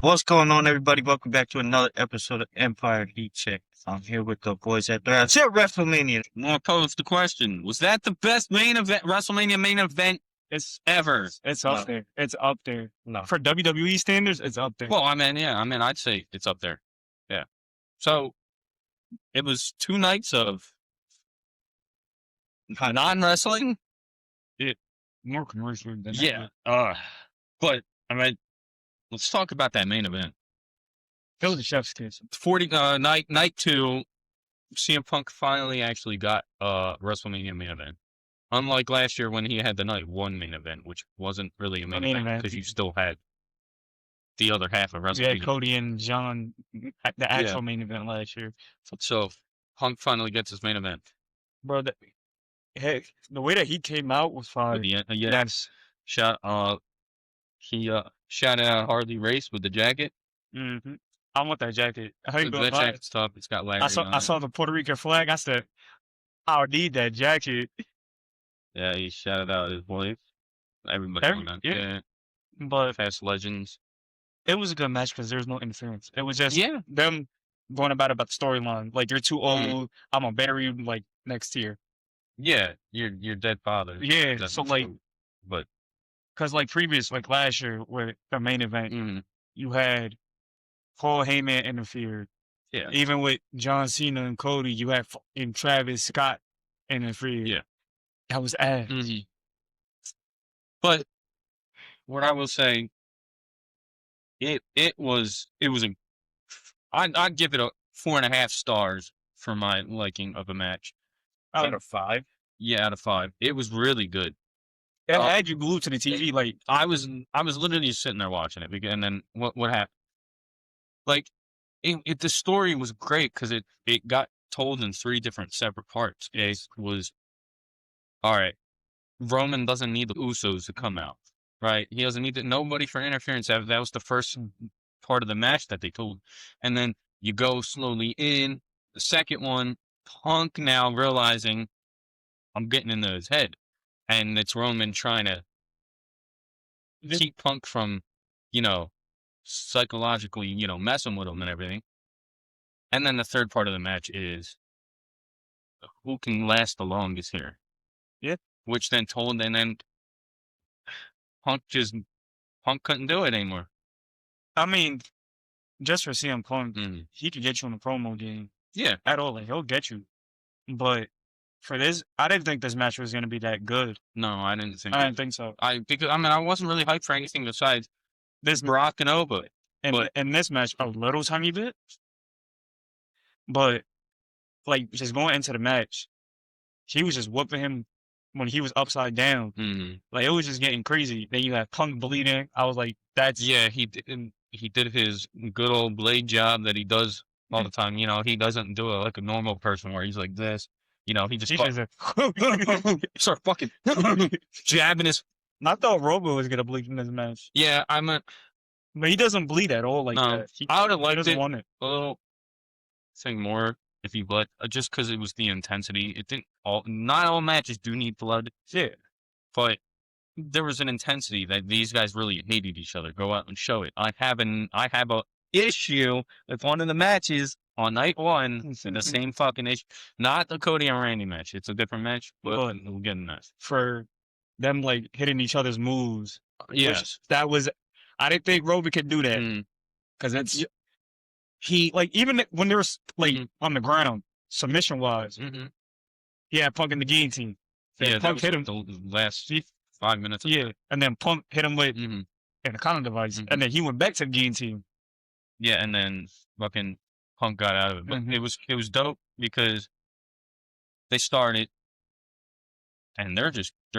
What's going on, everybody? Welcome back to another episode of Empire Heat Check. I'm here with the boys at Threads. Here, WrestleMania. I'll pose the question: was that the best main event, WrestleMania main event It's ever? it's No. up there. It's up there. No. For WWE standards, it's up there. Well, I'd say it's up there. Yeah. So it was 2 nights of non-wrestling. More commercial than Yeah. that. But let's talk about that main event. It was a chef's kiss. 40 night 2. CM Punk finally actually got WrestleMania main event. Unlike last year when he had the night 1 main event, which wasn't really a main event because you still had the other half of We WrestleMania. had Cody and John at the actual main event last year. So Punk finally gets his main event. Bro, the way that he came out was fine. Yeah. That's He shot out Harley Race with the jacket. mm-hmm. I want that jacket. That jacket's tough. It's got Larry on I saw the Puerto Rican flag. I said, I would need that jacket. Yeah, he shouted out his wife. Everybody on that. Yeah. But Past legends. it was a good match because there was no interference. It was just Yeah. them going about the storyline. Like, you're too old. I'm gonna bury you like next year. Yeah, your dead father. Yeah. That's So like, but because like previous, like last year with the main event, mhm. you had Paul Heyman interfered. Yeah. Even with John Cena and Cody, you had and Travis Scott interfered. Yeah. That was ass. Mhm. But what I will say, it was I'd give it a 4.5 stars for my liking of a match. Out of 5? Yeah, out of 5. It was really good. It had you glued to the TV. Like, I was literally just sitting there watching it, and then what happened? Like, the story was great because it got told in 3 different separate parts. It was, all right, Roman doesn't need the Usos to come out, right? He doesn't need nobody for interference. That was the first part of the match that they told. And then you go slowly in. The second one, Punk now realizing I'm getting into his head. And it's Roman trying to keep Punk from, psychologically, messing with him and everything. And then the third part of the match is who can last the longest here. Yeah. Which then and then Punk couldn't do it anymore. I mean, just for CM Punk, Mhm. he could get you in the promo game. Yeah. At all. Like, he'll get you. But for this, I didn't think this match was going to be that good. No, I didn't think. I didn't think so. I wasn't really hyped for anything besides This Brock and Oba. and in this match, a little tiny bit. But like, just going into the match, he was just whooping him when he was upside down. Mm-hmm. Like, it was just getting crazy. Then you had Punk bleeding. I was like, that's he did his good old blade job that he does all the time. He doesn't do it like a normal person where he's like this. He just start fucking jabbing his. I thought Robo was gonna bleed in this match. Yeah, But he doesn't bleed at all like no, that. I would have He liked doesn't it want it. a little thing more if he bled, just because it was the intensity. It didn't not all matches do need blood. Yeah. But there was an intensity that these guys really hated each other. Go out and show it. I have a issue with one of the matches on night 1. The same fucking issue. Not the Cody and Randy match. It's a different match, but we'll get in that. For them like hitting each other's moves. Yes. That was, I didn't think Roby could do that. Because it's, he, like, even when there was, like, on the ground, submission wise, he had Punk in the guillotine. Yeah, Punk hit him the last 5 minutes. Yeah, and then Punk hit him with an Anaconda device, and then he went back to the guillotine. Yeah, and then fucking Punk got out of it. But it was dope because they started, and they're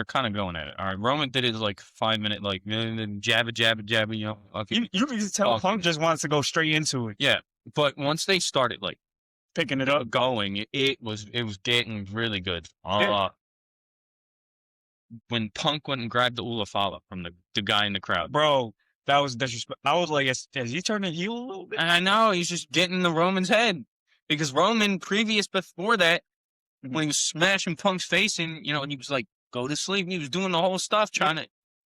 kind of going at it. All right, Roman did his like 5-minute like jab it. You can just tell Punk just wants to go straight into it. Yeah, but once they started like picking it up, going, it was getting really good. When Punk went and grabbed the Ulafala from the guy in the crowd. Bro, that was disrespect. I was like, has he turned a heel a little bit? And I know, he's just getting in the Roman's head. Because Roman, before that, when he was smashing Punk's face in, and he was like, go to sleep. And he was doing the whole stuff,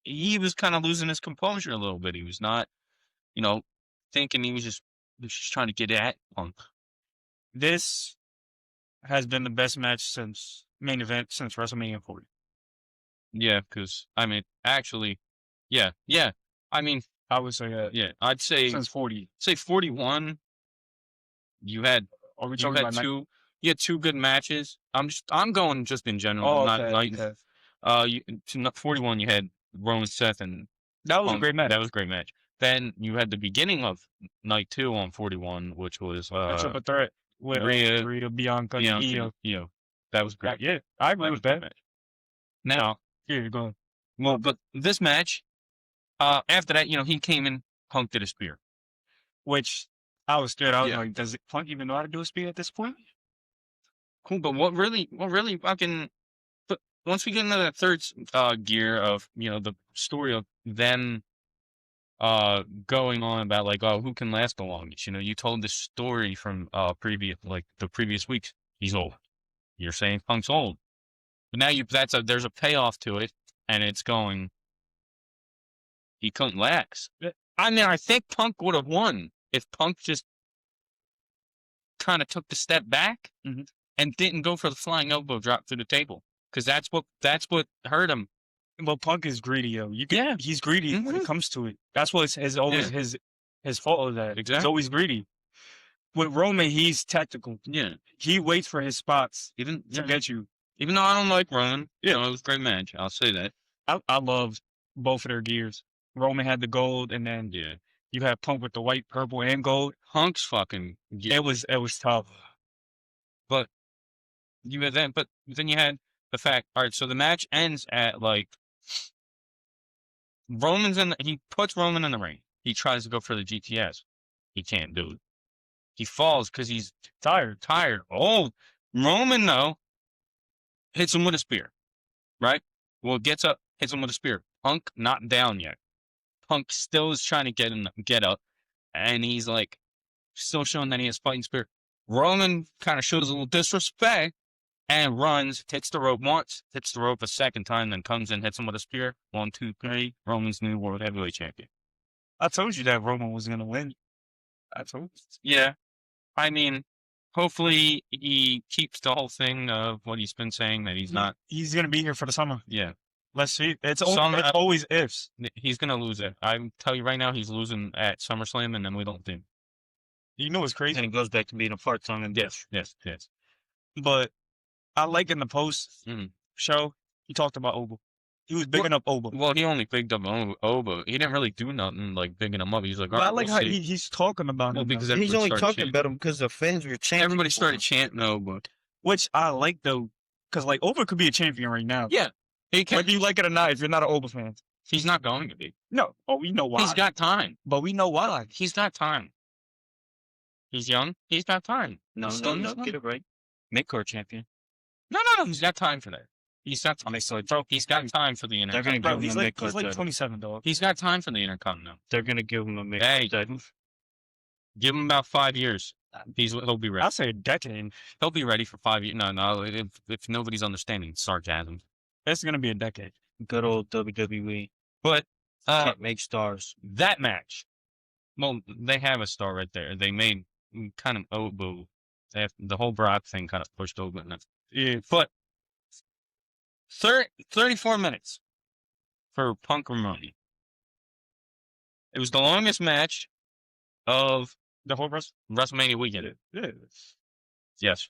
he was kind of losing his composure a little bit. He was not, thinking he was just trying to get at Punk. This has been the best match since main event since WrestleMania 40. Yeah, because I mean, actually, yeah. I mean, I would say that. yeah, I'd say Since 40. 41. You had Are we you talking had about two you had two good matches. I'm going just in general. Oh, I'm not okay. like Okay. you to 41. You had Roman Seth and That was a Punk. great match. That was a great match. Then you had the beginning of night 2 on 41, which was A triple threat with Rhea, Bianca, and Io. Io. That was great. Yeah, I agree with that. Match. Now, Here you go. well, but this match, after that, he came in, Punk did a spear. Which I was scared. I was Yeah. like, does Punk even know how to do a spear at this point? Cool, but what really fucking, but once we get into that third gear of, the story of them going on about like, oh, who can last the longest? You told this story from the previous weeks. He's old. You're saying Punk's old. But now there's a payoff to it, and it's going, he couldn't last. I mean, I think Punk would have won if Punk just kind of took the step back and didn't go for the flying elbow drop through the table, because that's what hurt him. Well, Punk is greedy, yo. He's greedy when it comes to it. That's what is always his fault of that. Exactly. He's always greedy. With Roman, he's tactical. Yeah. He waits for his spots to get you. Even though I don't like Roman, it was a great match. I'll say that. I love both of their gears. Roman had the gold, and then you had Punk with the white, purple, and gold. Punk's fucking. It was tough. But you had that. But then you had the fact. All right, so the match ends at like he puts Roman in the ring. He tries to go for the GTS. He can't do it. He falls because he's tired. Oh, Roman though hits him with a spear, right? Well, gets up, hits him with a spear. Punk not down yet. Punk still is trying to get up, and he's like still showing that he has fighting spirit. Roman kind of shows a little disrespect and runs, hits the rope once, hits the rope a second time, then comes in, hits him with a spear. 1, 2, 3. Roman's new world heavyweight champion. I told you that Roman was gonna win. I told you. Yeah, I mean, hopefully he keeps the whole thing of what he's been saying, that he's not. He's gonna be here for the summer. Yeah. Let's see. It's always ifs. He's gonna lose it. I tell you right now, he's losing at SummerSlam, and then we don't think. You know what's crazy? And it goes back to being a part-time. Yes. But I like in the post show, he talked about Oba. He was bigging up Oba. Well, he only bigged up Oba. He didn't really do nothing like bigging him up. He's like, but I like how he's talking about him. Because he's only talking about him because the fans were chanting. Everybody started chanting Oba. Which I like, though, because like Oba could be a champion right now. Yeah. He can. Whether you like it or not, if you're not an Oba fan. He's not going to be. No. Oh, we know why. He's got time. But we know why. He's got time. He's young. He's got time. No, get it right. Mid-card champion. No. He's got time for that. He's got time. He's got time for the They're going to give him a mid-card He's like 27, dog. He's got time for the Intercontinental. They're going to give him a mid-card title. Give him about 5 years. He'll be ready. I'll say a decade. He'll be ready for 5 years. No. If nobody's understanding sarcasm. It's going to be a decade. Good old WWE. But can't make stars. That match. Well, they have a star right there. They made kind of Oba. The whole Brock thing kind of pushed Oba in it. Yeah. But 34 minutes for Punk Ramone. It was the longest match of the whole WrestleMania weekend. Yeah. Yes.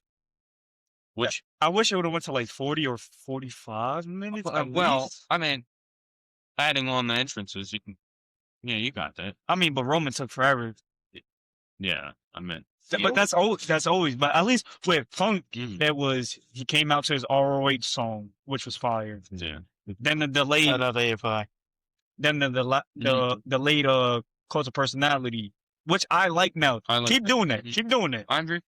Which I wish it would have went to like 40 or 45 minutes. Well, I mean, adding on the entrances, you got that. I mean, but Roman took forever. Yeah, I mean, but that's always. But at least with Punk, he came out to his ROH song, which was fire. Yeah. Then the delayed. Then the delayed cult of personality, which I like now. Keep doing that. Keep doing it. I agree.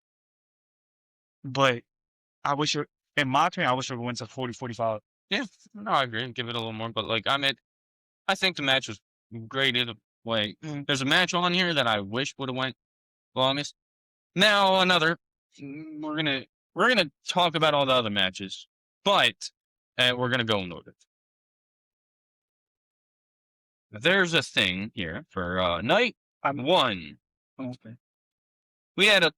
But I wish in my opinion, I wish it went to 40, 45. Yeah, no, I agree. Give it a little more, but like I think the match was great. There's a match on here that I wish would have went longest. Now we're gonna talk about all the other matches, but we're gonna go in order. There's a thing here for night 1 Okay. We had a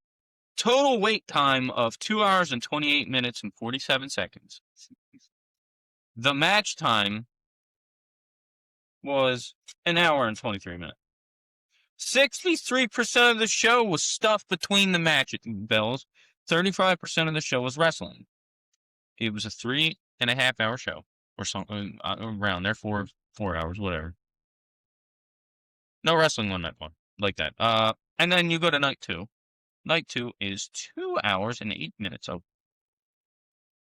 total wait time of 2 hours and 28 minutes and 47 seconds. The match time was an hour and 23 minutes. 63% of the show was stuff between the match bells. 35% of the show was wrestling. It was a 3.5 hour show or something around there, 4 hours, whatever. No wrestling on that one like that. And then you go to night 2. Night 2 is 2 hours and 8 minutes of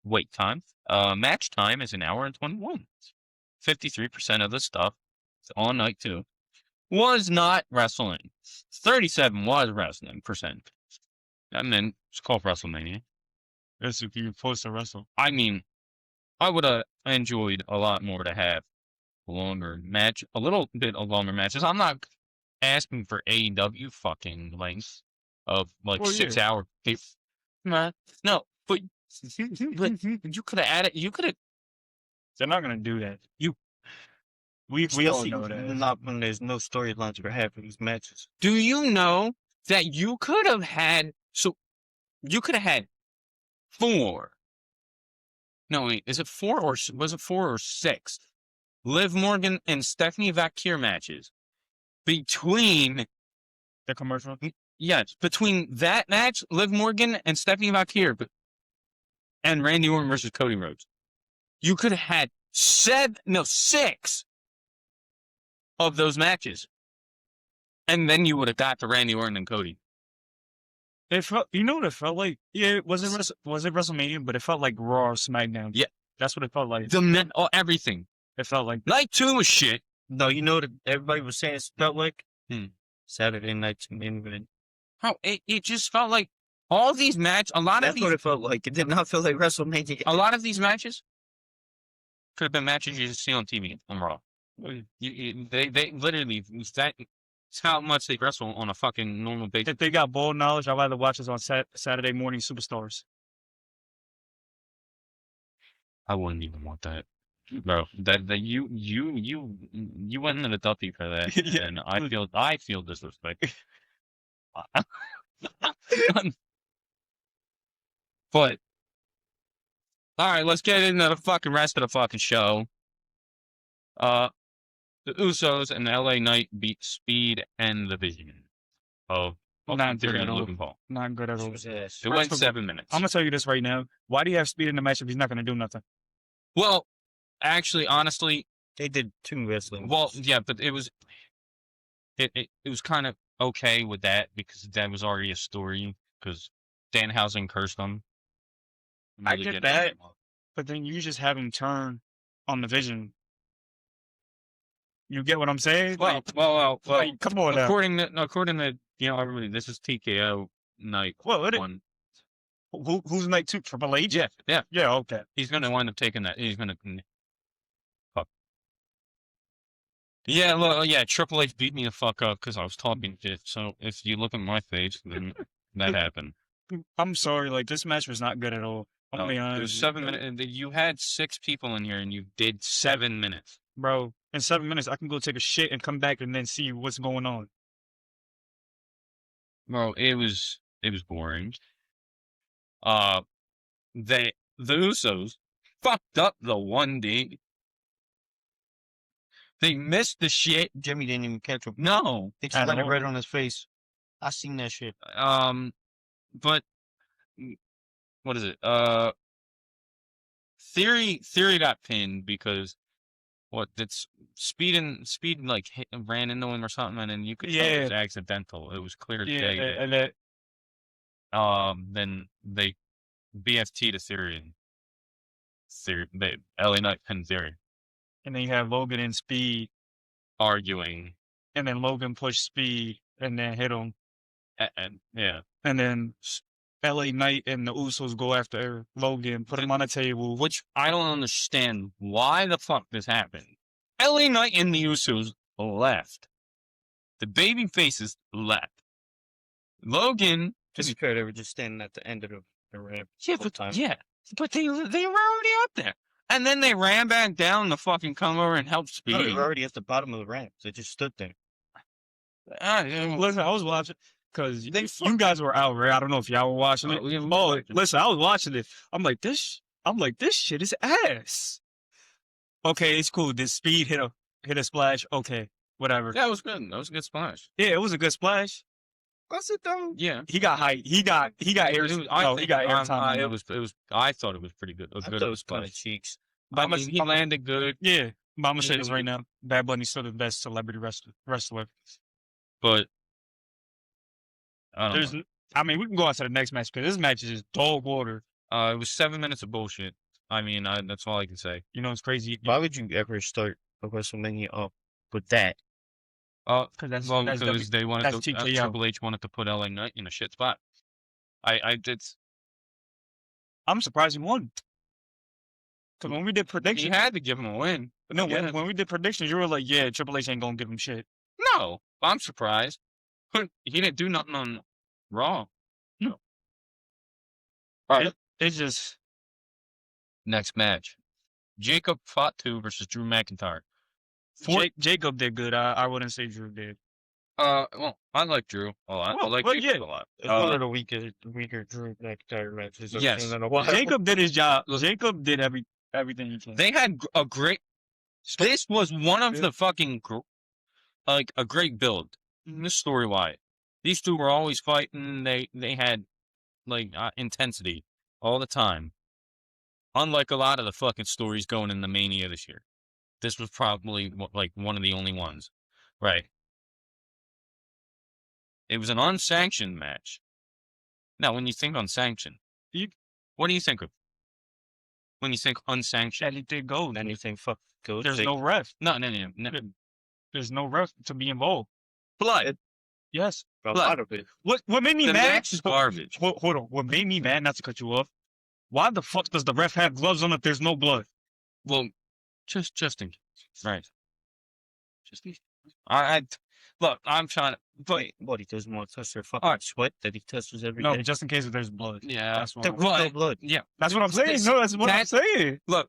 wait time. Match time is an hour and 21. 53% of the stuff on night 2 was not wrestling. 37 was wrestling percent. And then it's called WrestleMania. That's if you're supposed to wrestle. I mean, I would have enjoyed a lot more to have a little bit of longer matches. I'm not asking for AEW fucking length of like 6 hour. No, but you could have added. You could have. They're not gonna do that. We all Especially know that. not when there's no storylines for half of these matches. Do you know that you could have had? So you could have had 4. No, wait. Is it 4 or was it 4 or 6? Liv Morgan and Stephanie Vaquer matches between The commercial. yes, between that match, Liv Morgan and Stephanie Vaquer, and Randy Orton versus Cody Rhodes. You could have had 6 of those matches, and then you would have got to Randy Orton and Cody. It felt, you know what it felt like? Yeah, was it WrestleMania? But it felt like Raw or SmackDown. Yeah. That's what it felt like. Everything. It felt like Night 2 was shit. No, you know what everybody was saying it felt like? Hmm. Saturday night's main event. Bro, it just felt like all these matches. That's what it felt like. It did not feel like WrestleMania. A lot of these matches could have been matches you just see on TV on Raw. They literally that's how much they wrestle on a fucking normal basis. if they got bold knowledge, I'd rather watch this on Saturday morning Superstars. I wouldn't even want that, bro. That you went into the Duffy for that, Yeah. and I feel disrespect. But all right, let's get into the fucking rest of the fucking show. The Usos and LA Knight beat Speed and the Vision of Not Theory good and at all. Logan Paul. Not good at all. It was ass. It went of all, 7 minutes. I'm gonna tell you this right now. Why do you have Speed in the match if he's not gonna do nothing? Well, actually, honestly, They did 2 wrestling. well, yeah, but it was kind of okay with that because that was already a story because Danhausen cursed them. I Really get did. that. But then you just have him turn on the Vision. You get what I'm saying? Well, Like, come on now. according to everybody, this is TKO night Well, one. who's night 2? Triple H? Yeah, Yeah, okay. he's gonna wind up taking that. He's gonna. Fuck. Yeah, well, yeah. Triple H beat me the fuck up because I was talking shit. So if you look at my face, then that happened. I'm sorry, like this match was not good at all. I'm gonna be It honest. was 7 minutes. And you had 6 people in here, and you did 7 minutes. Bro, in 7 minutes I can go take a shit and come back and then see what's going on. Bro, it was boring. The Usos fucked up the 1D. They missed the shit. Jimmy didn't even catch him. No. They just let it right on his face. I seen that shit. But what is it? Theory got pinned because that's Speed like ran into him or something, and then you could tell it was accidental. It was clear as day. And that, Then they BFT to Theory. LA Knight pinned Theory. and then you have Logan and Speed, Arguing. and then Logan pushed Speed and then hit him, And yeah. and then LA Knight and the Usos go after Logan, put him on a table. Which I don't understand why the fuck this happened. LA Knight and the Usos left. The baby faces left. Logan. To be fair, they were just standing at the end of the ramp. Yeah, whole time. but they were already up there. And then they ran back down to fucking come over and help Speed. No, they were already at the bottom of the ramp. They just stood there. Listen, I was watching. because They you guys were out, right? I don't know if y'all were watching it. Listen, I was watching it. I'm like, this shit is ass. Okay, it's cool. This speed hit a splash. Okay, whatever. Yeah, it was good. That was a good splash. Yeah, it was a good splash. Was it though? Yeah. He got height. He got air. He got air time. It was. I thought it was pretty good. I thought it was kind of cheeks. I mean, he landed good, Yeah, but I'm gonna say this right now. Bad Bunny's still the best celebrity wrestler. but I don't There's, know. I mean, we can go on to the next match because this match is just dog water. It was 7 minutes of bullshit. I mean, that's all I can say. You know, it's crazy. Why would you ever start a WrestleMania up with that? Because Because they wanted that's to, TKO. Triple H wanted to put LA Knight in a shit spot. I'm surprised he won. Because when we did He predictions, had to give him a win. no, Yeah. when we did predictions, you were like, yeah, Triple H ain't gonna give him shit. No, I'm surprised. He didn't do nothing on Raw. No. All right. It's just Next match. Jacob Fatu versus Drew McIntyre. Jacob did good. I wouldn't say Drew did. Well, I like Drew a lot. I like Jacob a lot. It's one of the weaker Drew McIntyre matches I've Yes. seen in a while. Jacob did his job. Jacob did everything he can. They had a great. This was one of the fucking like a great build. This story wise, these two were always fighting. They had like intensity all the time. Unlike a lot of the fucking stories going in the Mania this year, this was probably like one of the only ones, right? It was an unsanctioned match. Now, when you think unsanctioned, what do you think of? When you think unsanctioned, Anything goes. Anything fuck goes. There's no ref. no. There's no ref to be involved. Blood. Yes. A lot of it. What made me The mad? match is garbage. Hold on. What made me mad? Not to cut you off. Why the fuck does the ref have gloves on if there's no blood? Well, just in case, right? Just I look. I'm trying to. But What, he doesn't want to touch their fucking sweat that he touches every No, day? just in case if there's blood. yeah, That's what There was no blood. yeah. That's what I'm saying. No, that's what I'm saying. Look,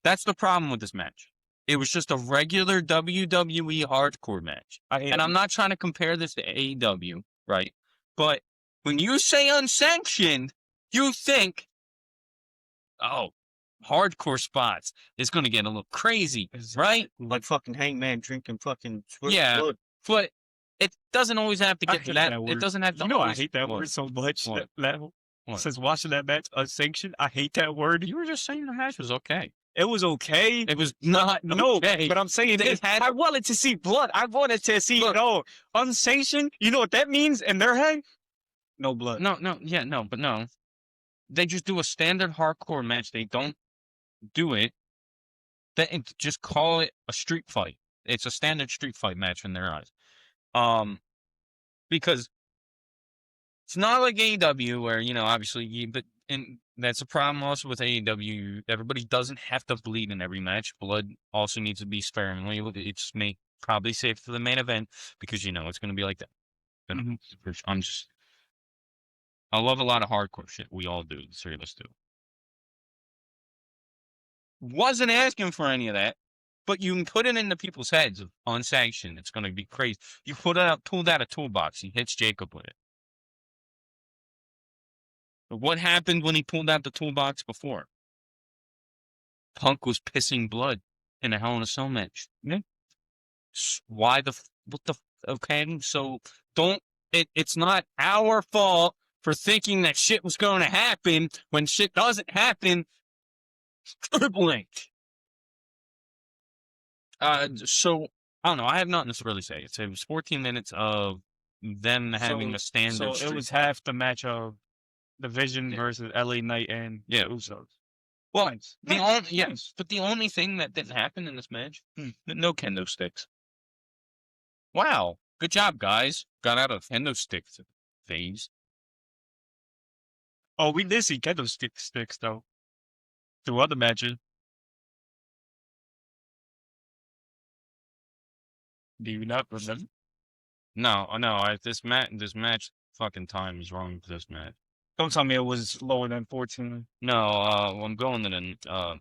that's the problem with this match. It was just a regular WWE hardcore match. And I'm not trying to compare this to AEW, right? But when you say unsanctioned, you think, oh, hardcore spots is going to get a little crazy, right? Like fucking Hangman drinking fucking Yeah. blood. But it doesn't always have to I get to hate that. that It word. doesn't have to. You know, I always- hate that What? word so much. What? What? Since watching that match unsanctioned, I hate that word. You were just saying the match was okay. It was okay. It was not No, okay. but I'm saying They had- I wanted to see blood. I wanted to see unsanctioned. You know what that means in their head? No blood. No. They just do a standard hardcore match. They don't do it. Just call it a street fight. It's a standard street fight match in their eyes. Because it's not like AEW where, obviously, and that's a problem also with AEW. Everybody doesn't have to bleed in every match. Blood also needs to be sparingly. It's probably safe for the main event because, it's going to be like that. Mhm. I love a lot of hardcore shit. We all do. The three of us do. Wasn't asking for any of that, but you can put it into people's heads of unsanctioned. It's going to be crazy. You pulled out a toolbox. He hits Jacob with it. But what happened when he pulled out the toolbox before? Punk was pissing blood in a Hell in a Cell match. Yeah. Okay, so it's not our fault for thinking that shit was going to happen when shit doesn't happen. Triple H. So I don't know. I have nothing to really say. It was 14 minutes of them having a standard. So it was half the match of the Vision versus LA Knight and Usos. Well, Nice. but the only thing that didn't happen in this match, no kendo sticks. Wow, good job, guys. Got out of kendo stick phase. Oh, we did see kendo sticks though. Through other matches. Do you not remember? No. This match fucking time is wrong with this match. Don't tell me it was lower than 14. No, I'm going to the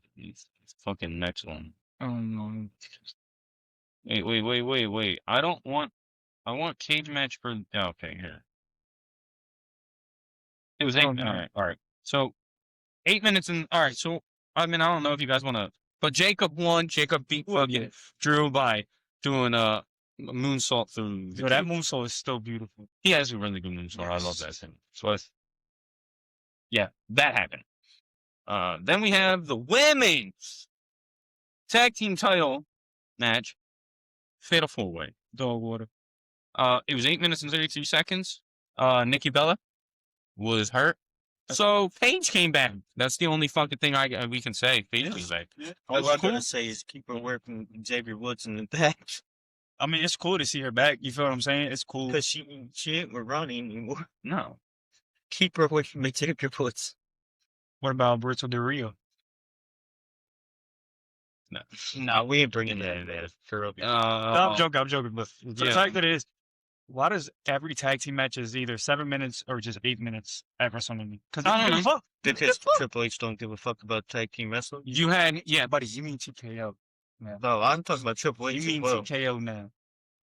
fucking next one. Oh no. Wait. I want cage match for. Okay, here. It was 8. Oh, no. All right. So 8 minutes and all right. So I mean, I don't know if you guys want to, but Jacob won. Jacob beat fucking Drew by doing a moonsault through. Yo, that moonsault is still beautiful. He has a really good moonsault. I love that thing. So yeah, that happened. Then we have the women's tag team title match, fatal 4-way. Dog water. It was 8 minutes and 32 seconds. Nikki Bella was hurt. So Paige came back. That's the only fucking thing we can say. Paige came back. Yeah. All I'm gonna say is keep her away from Xavier Woods in the back. I mean, it's cool to see her back. You feel what I'm saying? It's cool. Because she ain't with Ronnie anymore. No. Keep her away from Xavier Woods. What about Alberto Del Rio? No, we ain't bringing that in there. I'm joking. But the fact that it is, why does every tag team match is either 7 minutes or just 8 minutes at WrestleMania? Because I don't know. Because Triple H don't give a fuck about tag team wrestling. You had, buddy, you mean TKO? Man. No, I'm talking about Triple H You mean as well. TKO now?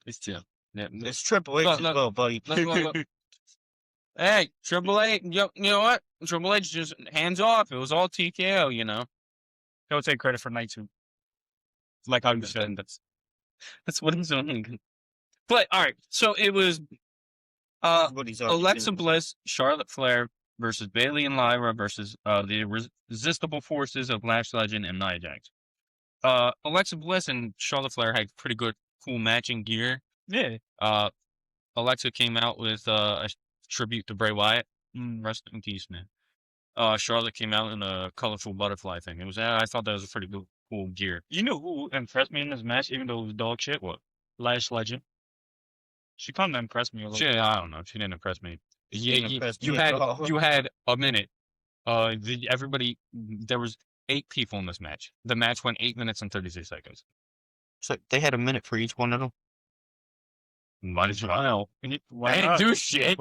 it's Tim. Yeah. It's Triple H Look, as look, well, buddy. look. Hey, Triple H, you know what? Triple H just hands off. It was all TKO, you know. He'll take credit for night 2. Like how you said. That's what he's doing. But all right, so it was Alexa Bliss, Charlotte Flair versus Bayley and Lyra versus the Irresistible Forces of Lash Legend and Nia Jax. Alexa Bliss and Charlotte Flair had pretty good, cool matching gear. Yeah. Alexa came out with a tribute to Bray Wyatt. Rest in peace, man. Charlotte came out in a colorful butterfly thing. It was I thought that was a pretty good, cool gear. You know who impressed me in this match, even though it was dog shit? What? Lash Legend. She kind of impressed me a little. I don't know. She didn't impress me. You You had a minute. Everybody. There was 8 people in this match. The match went 8 minutes and 36 seconds. So they had a minute for each one of them. Might as well. Why I didn't not? do shit.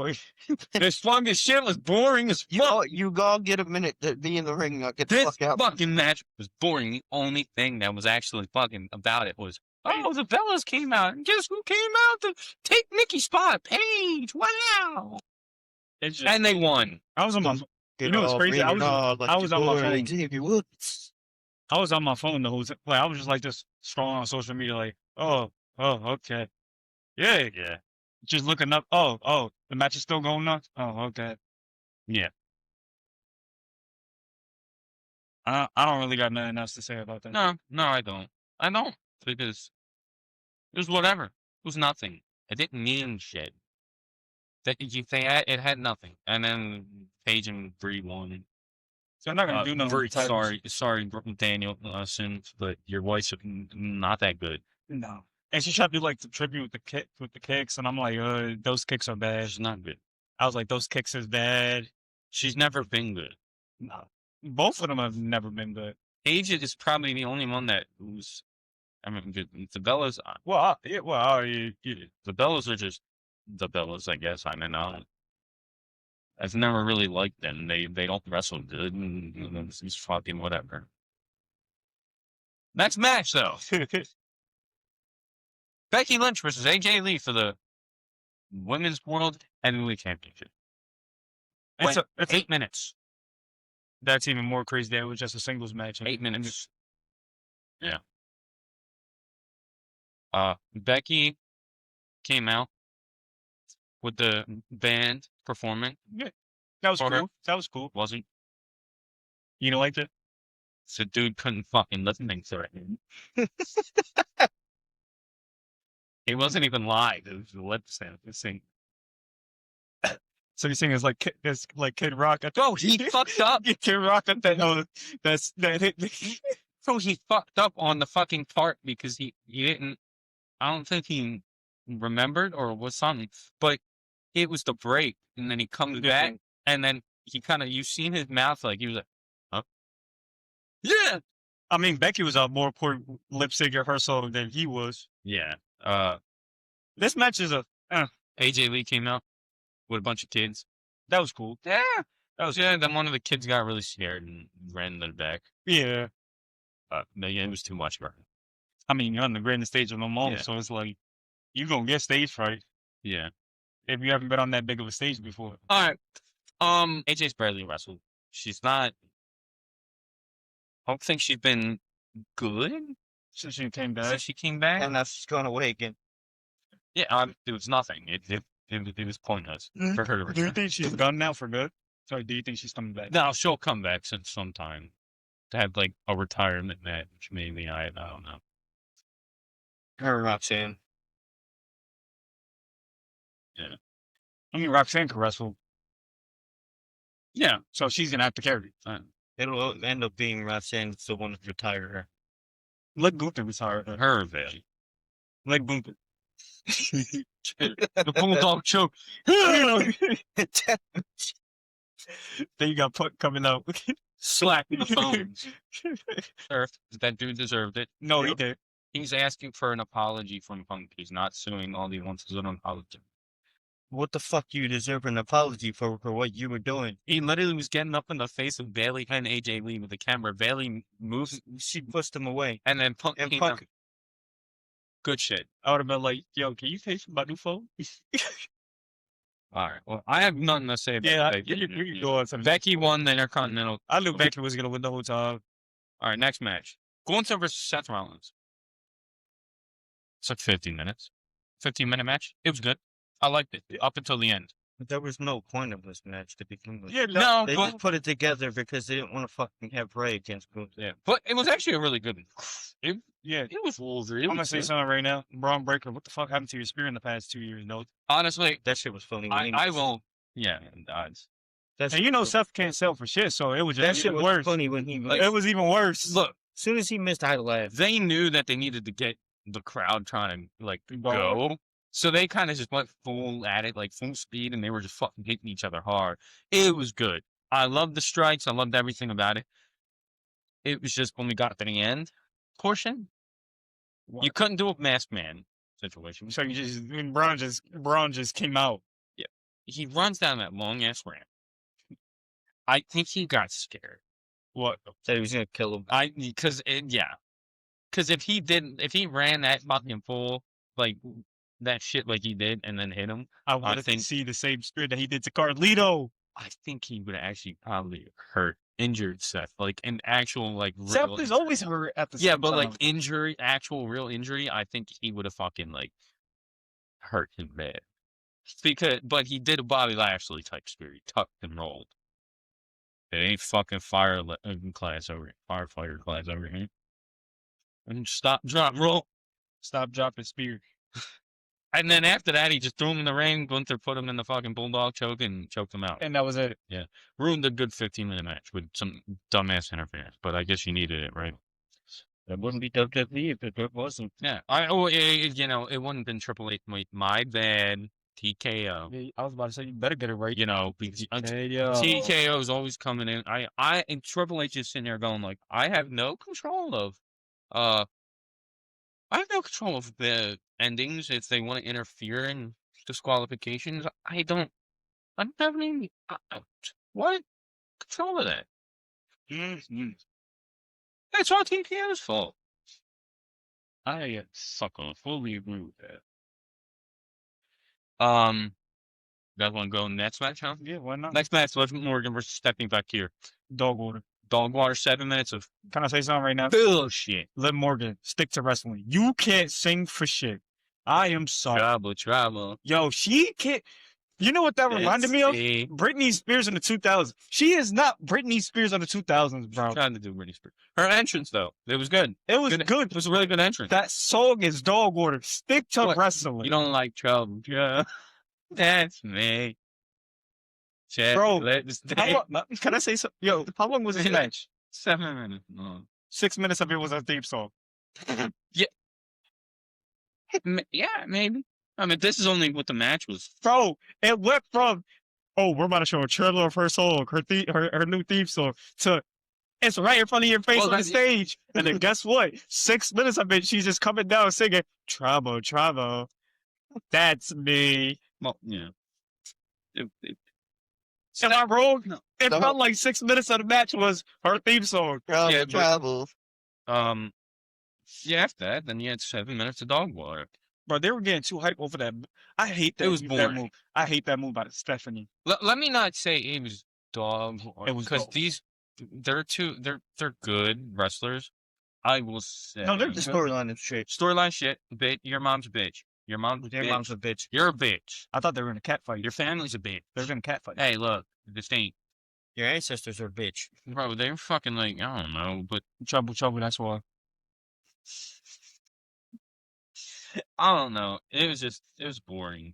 This fucking shit was boring as fuck. You all get a minute to be in the ring. Not get the This fuck out. fucking match was boring. The only thing that was actually fucking about it was, oh, the Bellas came out. And guess who came out to take Nikki's spot? Paige. Wow. And they won. I was on my. You know what's crazy? I was on my phone. I was on my phone the whole time. Like, I was just like this scrolling on social media, like, oh, okay. Yeah. Just looking up. Oh, the match is still going on? Oh, okay. Yeah. I don't really got nothing else to say about that. No, I don't. Because it was whatever. It was nothing. It didn't mean shit. It had nothing. And then Paige and Brie won. So I'm not gonna do no. Sorry, Daniel Sims, but your voice is not that good. No. And she tried to do like the tribute with the kicks, and I'm like, those kicks are bad. She's not good. I was like, those kicks is bad. She's never been good. No. Both of them have never been good. Paige is probably the only one that was. I mean, the Bellas. The Bellas are just the Bellas, I guess. I mean, I've never really liked them. They don't wrestle good, and it's fucking whatever. Next match, though. Becky Lynch versus AJ Lee for the Women's World Heavyweight Championship. It's 8 minutes. That's even more crazy that it was just a singles match. 8 minutes. Yeah. Becky came out with the band performing. Yeah, that was cool. That was cool. Wasn't. You know, like that? So dude couldn't fucking listen to it. He wasn't even live. It was the lip sync. So you're saying it's like Kid Rock? Oh, he fucked up. Kid Rock at that. So he fucked up on the fucking part because he didn't. I don't think he remembered or was something, but it was the break, and then he comes back, and then he kind of, you seen his mouth, like he was like, huh? Yeah. I mean, Becky was a more important lip syncer herself than he was. Yeah. This match is AJ Lee came out with a bunch of kids. That was cool. Yeah. Then one of the kids got really scared and ran to the back. Yeah. It was too much for her. I mean, you're on the grandest stage of them all, so it's like, you're going to get stage fright. Yeah. If you haven't been on that big of a stage before. All right. AJ's barely wrestled. She's not. I don't think she's been good Since she came back. since she came back. And now she's going away again. Yeah, it was nothing. It was pointless for her to Do you return. think she's gone now for good? Sorry, do you think she's coming back? No, she'll come back sometime to have like a retirement match. Maybe I don't know. Her and Roxanne. I mean, Roxanne can wrestle, Yeah, so she's gonna have to carry. It'll end up being Roxanne the one to retire her. Let Gunther retire her. her Bailey. Let Gunther. The bulldog choke. Then you got Puck coming out. Slap the phone. That dude deserved it. No, he did. He's asking for an apology from Punk. He's not suing. All he wants is an apology. What the fuck you deserve an apology for what you were doing? He literally was getting up in the face of Bailey and AJ Lee with the camera. Bailey moves, She pushed him away. and then Punk. And came Punk, out. Good shit. I would have been like, "Yo, can you pay for my new phone?" All right. Well, I have nothing to say about Yeah, that. you can go on some. Becky won the Intercontinental. I knew Becky was gonna win the whole time. All right, next match. Gunther versus Seth Rollins. It's like 15 minutes. 15-minute match. It was good. I liked it up until the end. there was no point of this match to begin with. Yeah, No, They but just put it together because they didn't want to fucking have Bray against Gunther. yeah, but it was actually a really good. It yeah. was over. I'm gonna say something right now. Braun Breaker, what the fuck happened to your spear in the past 2 years? No. honestly, That shit was funny. when he- I will. Yeah, odds. That And shit you know was- Seth can't sell for shit, so it was that just shit was worse. funny when he It was even worse. Look, as soon as he missed, I laughed. they knew that they needed to get the crowd trying to like Go. go. So they kind of just went full at it, like full speed, and they were just fucking hitting each other hard. It was good. I loved the strikes. I loved everything about it. It was just when we got to the end portion, you couldn't do a masked man situation. So you just Braun just came out. He runs down that long ass ramp. I think he got scared. What? Said he was gonna kill him. Because if he ran that fucking full like that shit like he did and then hit him, I wanted think- to see the same spirit that he did to Carlito. I think he would actually probably injured Seth, like an actual like Seth real is always hurt at the yeah, same but like time. actual real injury. I think he would have fucking like hurt him bad. But he did a Bobby Lashley type spear. He tucked and rolled. It ain't fucking firefighter class over here. And stop, drop, roll. Stop, drop, and spear. And then after that, he just threw him in the ring. Gunther put him in the fucking bulldog choke and choked him out. And that was it. Ruined a good 15-minute match with some dumbass interference. But I guess you needed it, right? That wouldn't be WWE if it wasn't. Yeah. It wouldn't have been Triple H. My bad. TKO. Yeah, I was about to say you better get it right. Because TKO. TKO is always coming in. And Triple H is sitting there going like, I have no control of the endings if they want to interfere in disqualifications. I don't have any what control of that. That's all TKO's fault. I fully agree with that. You guys want to go next match, huh? Yeah, why not? Next match, Liv Morgan versus Stephanie back here. Dog water. Dog water, 7 minutes of Can I say something right now? bullshit. Liv Morgan, stick to wrestling. You can't sing for shit. I am sorry. Trouble. Yo, she can't. You know what that reminded me of? Britney Spears in the 2000s. She is not Britney Spears in the 2000s, bro. Trying to do Britney Spears. Her entrance, though, it was good. It was good. It was a really good entrance. That song is dog water. Stick to What? wrestling. You don't like trouble. Yeah. That's me. Bro, Let's Can I say something? Yo, how long was this match? 7 minutes long. 6 minutes of it was a theme song. Yeah, maybe. I mean, this is only what the match was. Bro, it went from, oh, we're about to show a trailer of her song, her new theme song, to it's right in front of your face Well, on the that's- stage. And then guess what? 6 minutes of it, she's just coming down singing, Trouble, Trouble. That's me. Well, yeah. Am I wrong? No. It No. felt like 6 minutes of the match was her theme song. Yeah, but- Travel. Yeah, after that, then you had 7 minutes of dog water. Bro, they were getting too hyped over that. I hate that. It was that boring. move. I hate that move by Stephanie. Let me not say it was dog. It was because dog. they're good wrestlers. I will say. No, they're the storyline and shit. Storyline shit. Bitch, your mom's a bitch. Your mom's a Their bitch. mom's a bitch. You're a bitch. I thought they were in a cat fight. Your family's a bitch. They're in a cat fight. Hey, look, this ain't. Your ancestors are a bitch. Bro, they were fucking like, I don't know, but Trouble. That's why. I don't know. It was boring.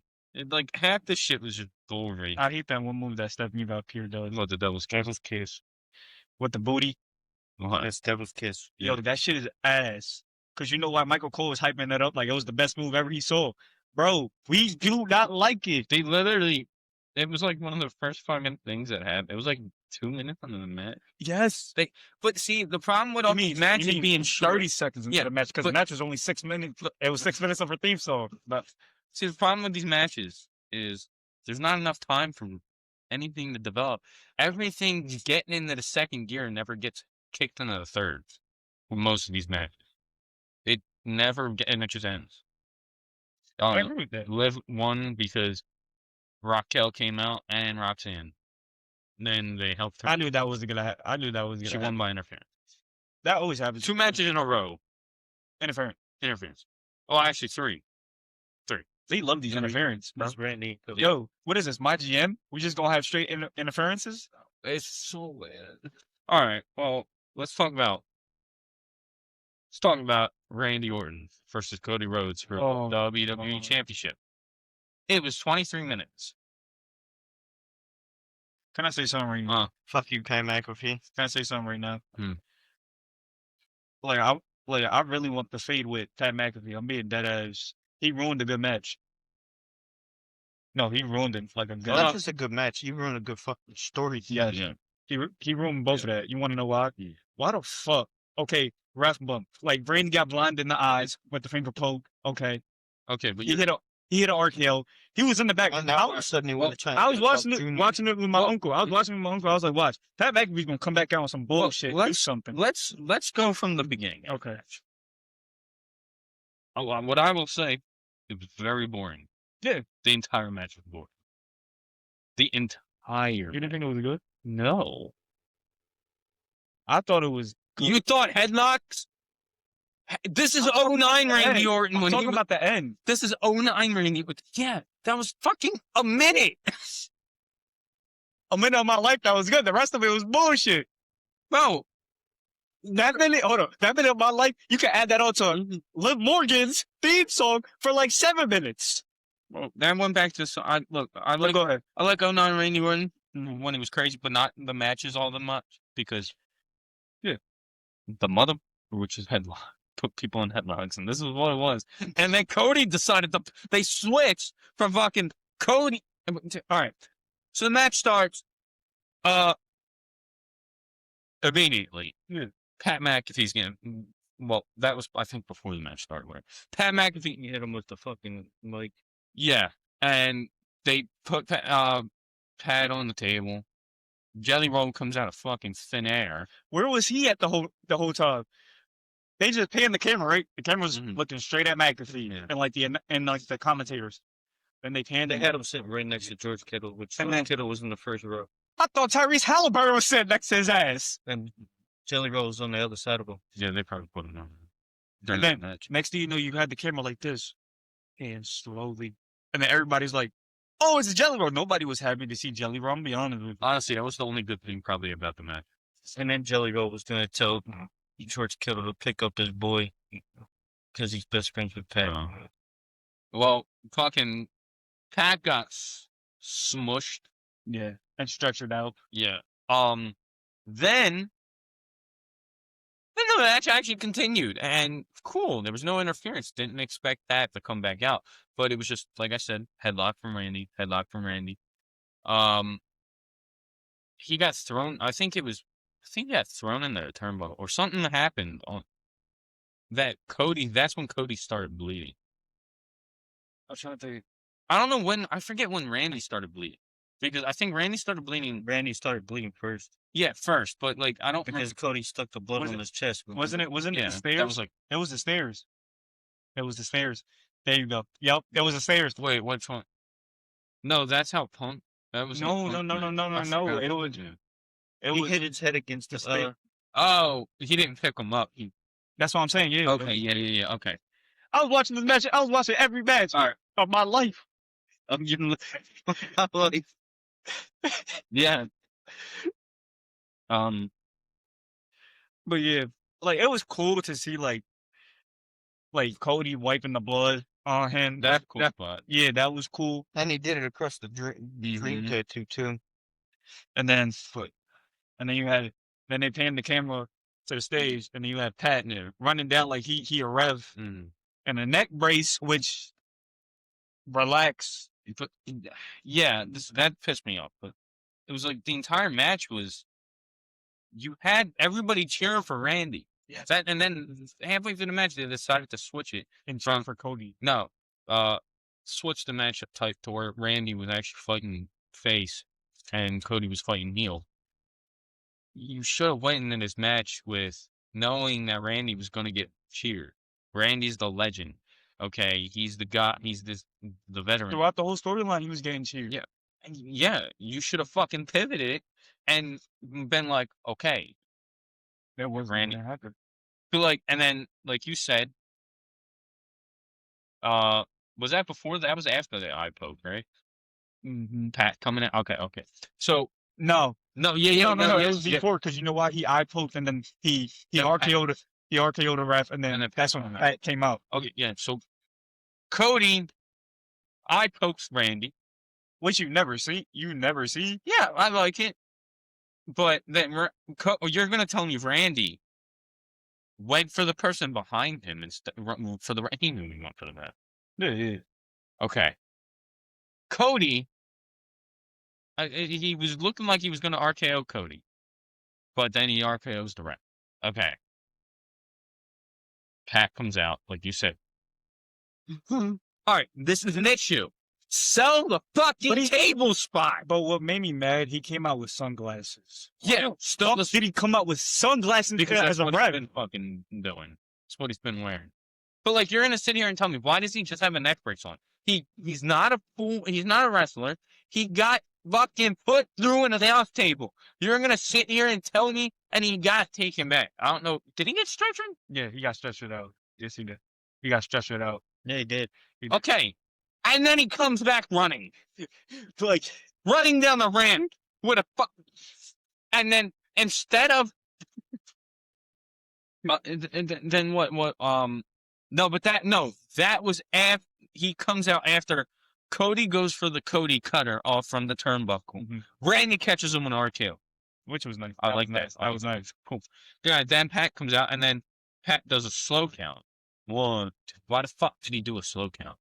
Like, half the shit was just boring. I hate that one move that Stephanie Valkyrie does. What, the devil's kiss? With the booty. What? That's Devil's Kiss. Yo, that shit is ass. Cause you know why Michael Cole was hyping that up like it was the best move ever he saw. Bro, we do not like it. They literally, it was like one of the first fucking things that happened. It was like 2 minutes on the match. Yes. But see, the problem with all these matches being 30 seconds into Yeah, the match because the but- match was only 6 minutes. It was 6 minutes of her theme song. But See, the problem with these matches is there's not enough time for anything to develop. Everything getting into the second gear never gets kicked into the third with most of these matches. It never and it just ends. I agree with that. Liv won because Raquel came out and Roxanne. Then they helped her. I knew that was gonna happen. I knew that was gonna She happen. won by interference. That always happens. 2 matches in a row. Interference. Interference. Oh, actually 3. They love these interference, bro. That's Randy. Yo, what is this? My GM? We just gonna have straight interferences? It's so weird. All right. Well, let's talk about Randy Orton versus Cody Rhodes for Oh. WWE Championship. It was 23 minutes. Can I say something right now? Fuck you, Pat McAfee. Can I say something right now? Hmm. I really want the fade with Pat McAfee. I'm being dead ass. He ruined a good match. No, he ruined it like a good. That's just a good match. You ruined a good fucking story. Yes. Yeah. He ruined both of that. You want to know why? Yeah. Why the fuck? Okay, ref bump. Like Randy got blinded in the eyes with the finger poke. Okay, Okay, but he hit an RKO. He was in the back. And now all of a sudden he well, went to I was watching it with my Well- uncle. I was like, watch. Pat McAfee's gonna come back out with some bullshit. Do let's- something. let's go from the beginning. Okay. What I will say, it was very boring. Yeah. The entire match was boring. The entire. You didn't think it was good? No. I thought it was. You thought headlocks? This is 09 Randy Orton I'm when talking he about the end. This is 09 Randy Orton. Yeah, that was fucking a minute. A minute of my life that was good. The rest of it was bullshit. Bro, That minute, hold on. That minute of my life, you can add that on to Liv Morgan's theme song for like 7 minutes. well, that went back to I Go ahead. like 09 Randy Orton when he was crazy, but not the matches all that much because the mother, which is headlock, put people in headlocks, and this is what it was. And then Cody decided they switched from fucking Cody. All right, so the match starts. Immediately, Pat McAfee's getting. Well, that was I think before the match started. Where Pat McAfee hit him with the fucking like. Yeah, and they put Pat on the table. Jelly Roll comes out of fucking thin air. Where was he at the whole time? They just panned the camera, right? The camera's looking straight at McAfee and like the commentators. Then they panned. They had him sitting right next to George Kittle, which George Kittle was in the first row, I thought Tyrese Halliburton was sitting next to his ass. and Jelly Roll was on the other side of him. Yeah, they probably put him on. And then next thing you know, you had the camera like this, and slowly, and then everybody's like, "Oh, it's a Jelly Roll." Nobody was happy to see Jelly Roll. I'm be honest with you. Honestly, that was the only good thing probably about the match. And then Jelly Roll was gonna tell George Kittle to pick up his boy because he's best friends with Pat. Well, fucking Pat got smushed. Yeah, and stretchered out. Yeah. Then the match actually continued, and cool. There was no interference. Didn't expect that to come back out, but it was just like I said, headlock from Randy. He got thrown. I think he got thrown in the turnbuckle, or something happened on that. That's when Cody started bleeding. I was trying to think. I don't know when. I forget when Randy started bleeding. Because I think Randy started bleeding. Randy started bleeding first. Yeah, first, but like I don't because Cody stuck the blood on his chest. Wasn't it Yeah, the stairs? that was like It was the stairs. It was the stairs. There you go. Yep, it was a stairs. Wait, which one? No, that's how Punk. That was how No, Punk went. I no. forgot. It was. Yeah. It He was. hit his head against the the sta- Oh, he didn't pick him up. That's what I'm saying. Yeah. Okay, yeah. Okay. I was watching this match. I was watching every match of my life. of your life. Yeah. Um. But yeah, like it was cool to see like Cody wiping the blood on him. That's cool. But Yeah, that was cool. And he did it across the dream Mhm. tattoo too. And then then they panned the camera to the stage, and then you had Pat running down like he a rev mm. and a neck brace, which relax. But yeah, that pissed me off. But it was like the entire match was. You had everybody cheering for Randy. Yeah. And then halfway through the match, they decided to switch it In front for Cody. No, switch the matchup type to where Randy was actually fighting face and Cody was fighting heel. You should have went in this match with knowing that Randy was going to get cheered. Randy's the legend. Okay, he's the guy. He's the veteran. Throughout the whole storyline, he was getting cheered. Yeah. And yeah, you should have fucking pivoted and been like, okay, That was Randy. happened. But like, and then like you said, was that before that? Was after the eye poke, right? Mm-hmm. Pat coming in. Okay. So No, no, no. It was yeah. before because you know why he eye poked and then he Yeah, RKO'd the RKO'd the ref and then Pat that's when came out. Pat came out. Okay, yeah. So Cody eye pokes Randy. Which you never see. You never see. Yeah, I like it. But then you're gonna tell me Randy went for the person behind him instead for the he knew he went for the ref. Yeah. Okay. Cody, he was looking like he was gonna RKO Cody, but then he RKO's the ref. Okay. Pat comes out, like you said. All right, this is an issue. Sell the fucking table spot. But what made me mad, he came out with sunglasses. Yeah, still Did he come out with sunglasses because that's as a what ref? he's been fucking doing. That's what he's been wearing. But like, you're gonna sit here and tell me why does he just have a neck brace on? He's not a fool. He's not a wrestler. He got fucking put through an announce table. You're gonna sit here and tell me, and he got taken back. I don't know. Did he get stretchered? Yeah, he got stretched out. Yes, he did. He got stretched out. Yeah, he did. Okay. And then he comes back running. Like, Running down the ramp with a fuck. And then instead of. Then what? No, but that was after. He comes out after Cody goes for the Cody cutter off from the turnbuckle. Mhm. Randy catches him with an RKO. which was nice. I like that. Nice. That was nice. Cool. Yeah, then Pat comes out, and then Pat does a slow count. One. Why the fuck did he do a slow count?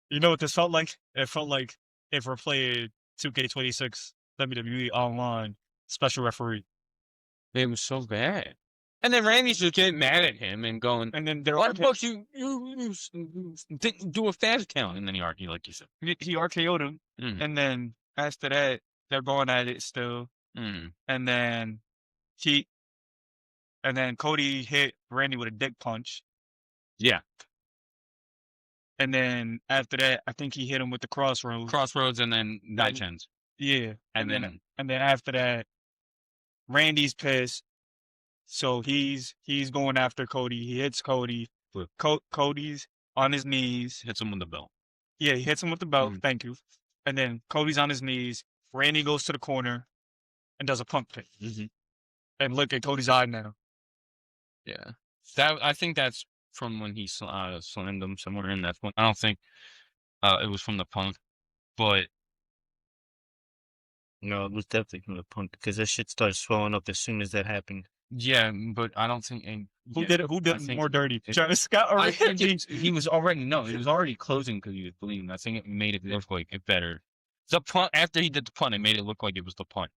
You know what this felt like? It felt like if we're playing 2K26 WWE Online special referee. It was so bad. And then Randy's just getting mad at him and going, And then they're why the fuck you didn't do a fast count? And then he argued, like you said. he RKO'd him. Mm. And then after that, they're going at it still. Mm. And then Cody hit Randy with a dick punch. Yeah. And then after that, I think he hit him with the crossroads. And then match ends. Yeah. And then after that, Randy's pissed. So he's going after Cody. He hits Cody. Cody's on his knees. hits him with the belt. Yeah, he hits him with the belt. Mhm. Thank you. And then Cody's on his knees. Randy goes to the corner and does a pump fake. Mm-hmm. And look at Cody's eye now. Yeah. I think that's from when he slammed him somewhere in that point. I don't think it was from the Punk, but No, it was definitely from the Punk because that shit started swelling up as soon as that happened. yeah, but I don't think Who did it? Who did I it think more dirty? Travis Scott or I think Randy? he was already closing because he was bleeding. I think it made it look like it better. The punt after he did the punt, it made it look like it was the punt.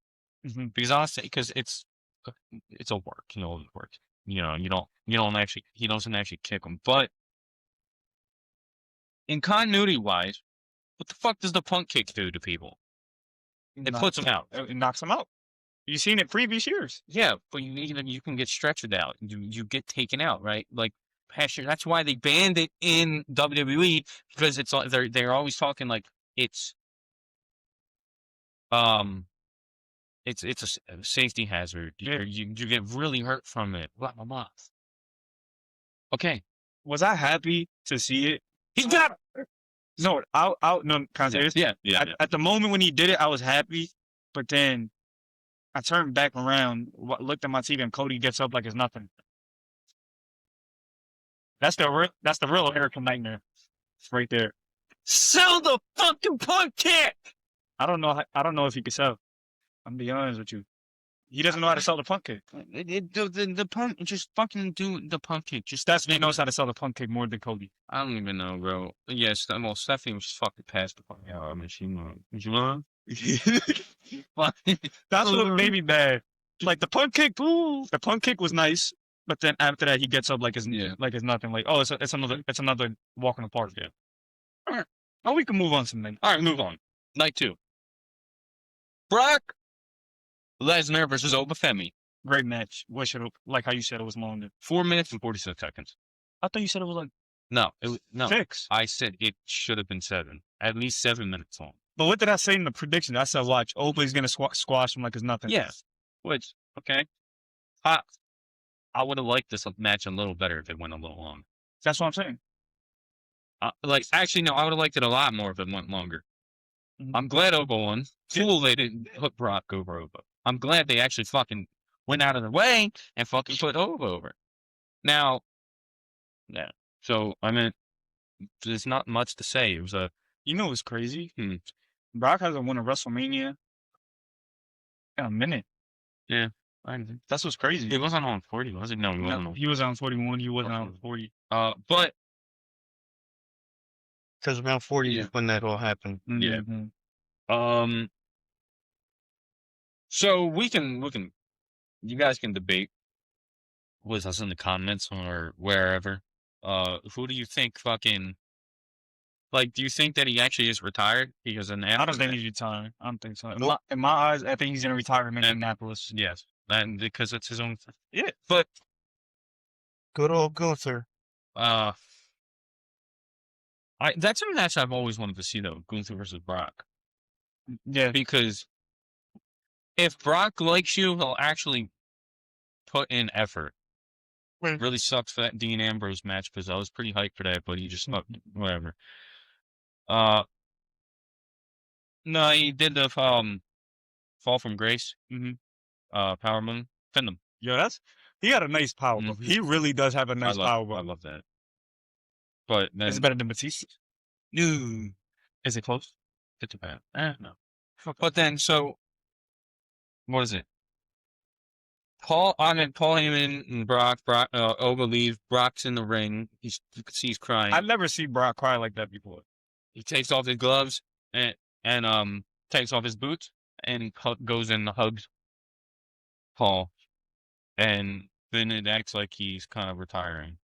Mhm. Because honestly, because it's a work, it works. You don't actually he doesn't actually kick him, but in continuity wise, what the fuck does the punt kick do to people? It puts them out. It knocks him out. You've seen it previous years. Yeah, but you can get stretchered out. You get taken out, right? Like past year. That's why they banned it in WWE because it's like they're always talking like it's it's a safety hazard. You get really hurt from it. Blah blah blah. Okay, Was I happy to see it? he's got No, no, kind of serious. yeah. At the moment when he did it, I was happy, but then I turned back around, looked at my TV, and Cody gets up like it's nothing. That's the real American nightmare, right there. Sell the fucking punt kick. I don't know if he can sell. I'm gonna be honest with you. He doesn't know how to sell the punt kick. The punt, just fucking do the punt kick. Just Stephanie knows how to sell the punt kick more than Cody. I don't even know, bro. Yes, well, Stephanie was just fucking past the fuck out. I mean, she won. That's what made me mad. Like the punt kick, the punt kick was nice, but then after that he gets up like it's nothing. Like, oh, it's another walk in the park. Yeah. All right. Oh, we can move on to something. All right, move on. Night 2. Brock Lesnar versus Obafemi. Great match. Wish it like how you said it was longer. 4 minutes and 46 seconds. I thought you said it was like No, it was no. 6. I said it should have been 7. At least 7 minutes long. But what did I say in the prediction? I said, watch, Oba's gonna squash him like it's nothing. Yeah. Which, okay. I would have liked this match a little better if it went a little long. That's what I'm saying. Actually, no, I would have liked it a lot more if it went longer. Mhm. I'm glad Oba won. Cool they didn't put Brock over Oba. I'm glad they actually fucking went out of their way and fucking put Oba over. Now, yeah. So, I mean, there's not much to say. It was a... You know what's crazy? Hmm. Brock hasn't won a WrestleMania in a minute. Yeah. That's what's crazy. He wasn't on 40, was it? No, he wasn't No, on. he was on 41. He wasn't on 40. But... Because around 40 Yeah. is when that all happened. Yeah. Mm-hmm. So we can, you guys can debate with us in the comments or wherever. Who do you think fucking, like, do you think that he actually is retired? Because in I don't think he's retiring. I don't think so. In my eyes, I think he's gonna retire in Indianapolis. Yes, and because it's his own. Yeah, but Good old Gunther. That's a match I've always wanted to see though, Gunther versus Brock. yeah. Because if Brock likes you, he'll actually put in effort. Right. Really sucks for that Dean Ambrose match because I was pretty hyped for that, but he just whatever. No, he did the Fall from Grace. Power Moon. Pinned him. Yo, he got a nice power. Mhm. He really does have a nice power. I love that. But then, Is it better than Batista? no. Is it close? It's a bad. No. But then, so what is it? Paul Heyman and Brock, Oba leaves. Brock's in the ring. You can see he's crying. I've never seen Brock cry like that before. He takes off his gloves and takes off his boots and goes in and hugs Paul. And then it acts like he's kind of retiring.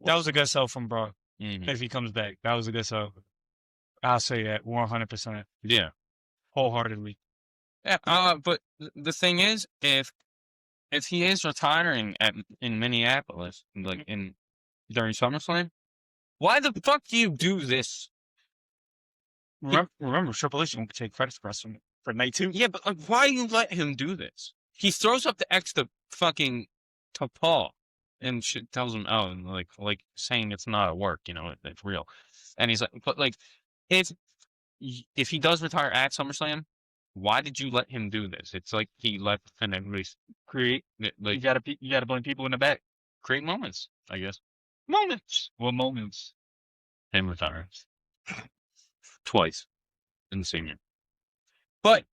That was a good sell from Brock. Mm-hmm. If he comes back, that was a good sell. I'll say that 100%. Yeah. Wholeheartedly. Yeah. But the thing is, if he is retiring in Minneapolis, like during SummerSlam, why the fuck do you do this? Remember, Triple H won't take credit for night 2. Yeah, but like, why you let him do this? He throws up the X to Paul and tells him, oh, and like saying it's not a work, it's real. And he's like, but like, if he does retire at SummerSlam, why did you let him do this? It's like he let and everybody create like You gotta blame people in the back. create moments, I guess. Moments. What moments? Him retiring twice in the same year. But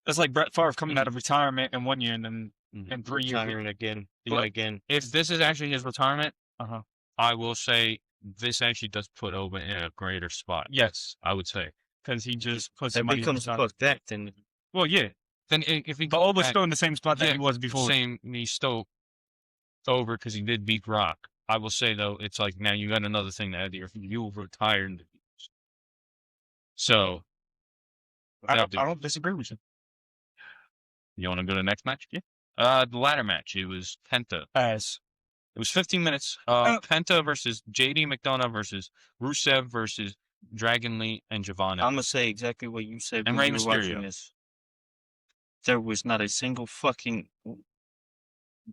That's like Brett Favre coming out of retirement in 1 year and then in 3 years. Retiring again. But Again. if this is actually his retirement, I will say this actually does put Oba in a greater spot. Yes, I would say. because he just puts That somebody becomes in the fuck that, then Well, yeah. Then if he But Oba's still in the same spot that he was before. Same, he's still over because he did beat Rock. I will say though, it's like now you got another thing to add to your. You retired. So I don't disagree with you. you want to go to the next match? Yeah. The ladder match. It was Penta. As It was 15 minutes. Penta versus JD McDonough versus Rusev versus Dragon Lee and Giovanni. I'm gonna say exactly what you said And when Rey you were watching Mysterio. this. There was not a single fucking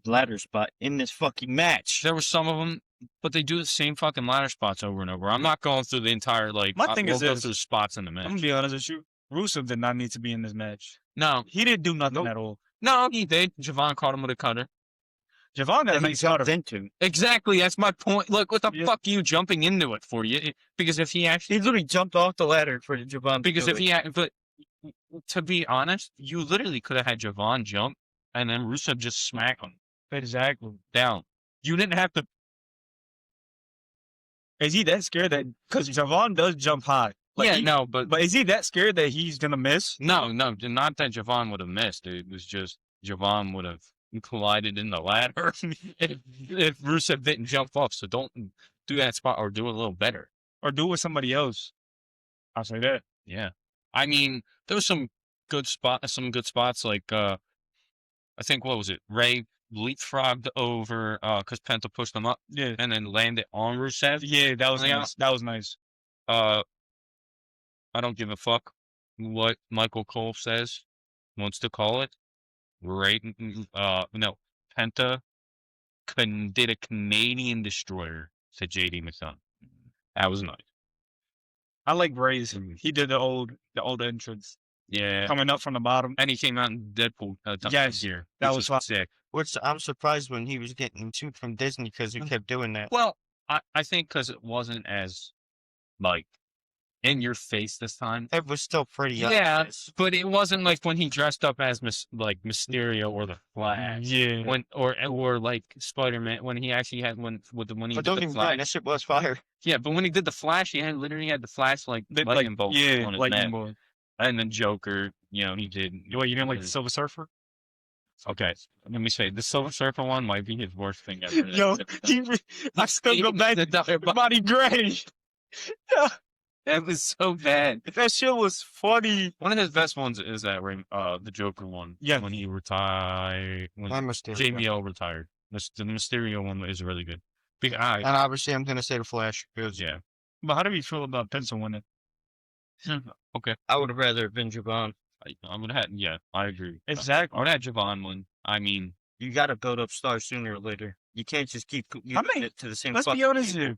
ladder spot in this fucking match. There were some of them, but they do the same fucking ladder spots over and over. I'm not going through the entire My thing we'll is go this. through the spots in the I'm match. gonna be honest with you. Rusev did not need to be in this match. No, He didn't do nothing Nope. at all. no, he did. Javon caught him with a cutter. Javon got a That he nice cutter. jumped into. Exactly, that's my point. Look, what the Yeah. fuck are you jumping into it for? Because if he actually, He literally jumped off the ladder for Javon. because if he had, but to be honest, you literally could have had Javon jump and then Rusev just smack him Exactly. down. You didn't have to. Is he that scared that? Because Javon does jump high. No, But is he that scared that he's gonna miss? no, not that Javon would have missed. It was just Javon would have collided in the ladder if Rusev didn't jump off. So don't do that spot, or do it a little better. Or do it with somebody else? I'll say that. Yeah, I mean, there was some good spots. Like I think, what was it? Ray leapfrogged over because Penta pushed him up Yeah. and then landed on Rusev. Yeah, that was Yeah. nice. That was nice. I don't give a fuck what Michael Cole wants to call it. Right? No, Penta did a Canadian destroyer to JD McDonough. That was nice. I like Ray's. He did the old entrance Yeah, coming up from the bottom. and he came out in Deadpool Yes, gear. that which was fun. sick. Which I'm surprised when he was getting sued from Disney because he kept doing that. Well, I think because it wasn't as like in your face this time. It was still pretty Yeah, obvious. but it wasn't like when he dressed up as Mysterio or the Flash. Yeah. When or like Spider-Man when he actually had when he But did don't the get me wrong, Flash. that shit was fire. Yeah, but when he did the Flash, he literally had the Flash lightning bolt yeah, on his lightning neck. bolt. And then Joker, he did. What, you didn't like the Silver Surfer? Okay, let me say the Silver Surfer one might be his worst thing ever. Yo, I still go back to Body Gray. That was so bad. That shit was funny. One of his best ones is that ring, the Joker one. Yeah. When he retired, when My mistake. JBL retired. The Mysterio one is really good. And obviously, I'm gonna say the Flash because Yeah. But how do we feel about Penta winning? Okay. I would have rather been Javon. I would have. Yeah, I agree. I Exactly. would have Javon win. I mean, You got to build up stars sooner or later. You can't just keep using it to the same. Let's be fucking honest people here.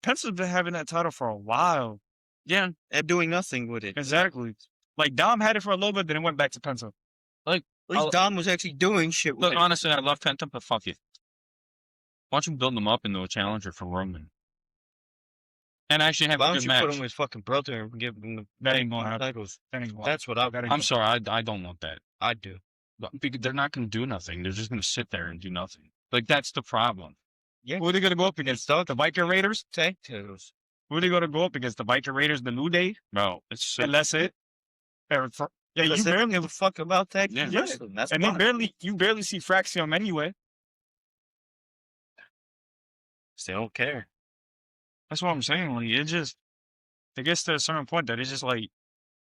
Penta's been having that title for a while. yeah. and doing nothing with it. Exactly. Like Dom had it for a little bit, then it went back to Penta. At least Dom was actually doing shit with Look, it. honestly, I love Penta, but fuck it. Why don't you build them up into a challenger for Roman? And actually have Why a don't good you match. put him with his fucking brother and give him the That ain't gonna happen. titles? That ain't gonna That's what I. That ain't I'm sorry, I don't want that. I do. Because they're not going to do nothing. They're just going to sit there and do nothing. Like, that's the problem. Yeah. Who are they going to go up against? The Viking Raiders? Tag titles. Who are they going to go up against? The Viking Raiders, the New Day? Bro, it's so... And that's it? Yeah, You barely give a fuck about tag Yeah. team wrestling. That's and fine. you barely see Fraxium anyway. They don't care. That's what I'm saying. Like, it gets to a certain point that it's just like,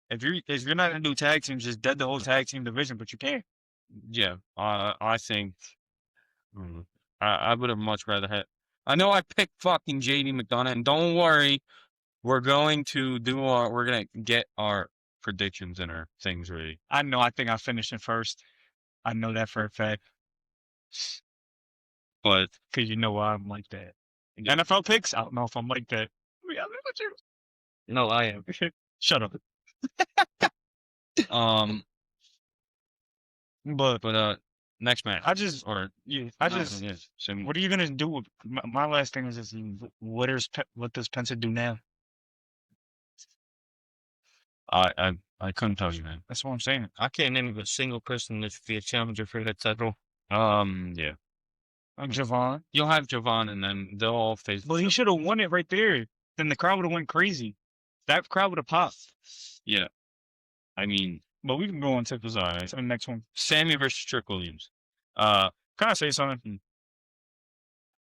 if you're not going to do tag teams, just dead the whole tag team division, but you can't. Yeah, I think... I would have much rather had... I know I picked fucking JD McDonough, and don't worry, we're going to get our predictions and our things ready. I know. I think I finished in first. I know that for a fact. But... Because you know why I'm like that. Yeah. NFL picks? I don't know if I'm like that. Yeah, look at you. No, I am. Shut up. But next match. I just, Or... yeah, Yes. So, what are you gonna do? My last thing is just, what does Penta do now? I couldn't tell you, man. That's what I'm saying. I can't name a single person that should be a challenger for that title. Yeah. Javon. You'll have Javon, and then they'll all face... Well, he should have won it right there. Then the crowd would have went crazy. That crowd would have popped. Yeah. I mean... But we can go on to It was all right. the next one. Sammy versus Trick Williams. Can I say something?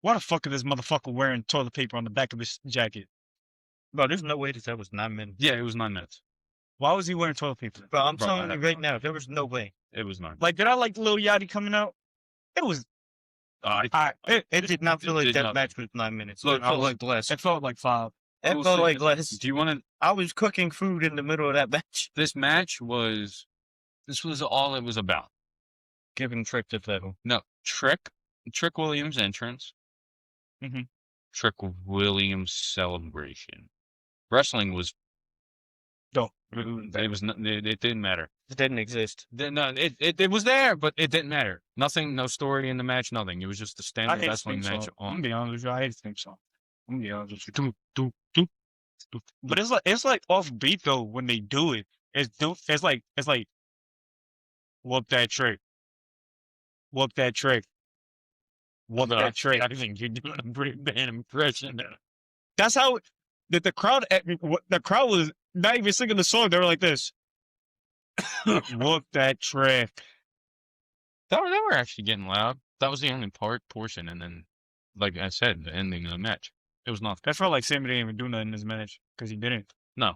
Why the fuck is this motherfucker wearing toilet paper on the back of his jacket? Bro, there's no way that was 9 minutes. Yeah, it was 9 minutes. Why was he wearing toilet paper? Bro, I'm Bro, telling you right now, there was no way. It was 9. Like, did I like Lil Yachty coming out? It was It did not feel like did that not- match was 9 minutes. Look, I was like less. It felt like 5. It felt like less. Do you want to? I was cooking food in the middle of that match. This match was. This was all it was about. Giving Trick the title. No, Trick Williams entrance. Mhm. Trick Williams celebration. Wrestling was. No. It was. It didn't matter. It didn't exist. No, it was there, but it didn't matter. Nothing, no story in the match, nothing. It was just a I standard hate wrestling theme match song. I'm on. gonna be honest with you. I hate theme song. I'm gonna be honest with you. Do, do, do. But it's like offbeat though when they do it. It's like whoop that trick. Whoop that trick. Whoop that trick. I think you're doing a pretty bad impression there. That's how the crowd was not even singing the song. They were like this. Whoop that trick. They were actually getting loud. That was the only portion, and then, like I said, the ending of the match. It was nothing. That felt like Sammy didn't even do nothing in this match because he didn't. No,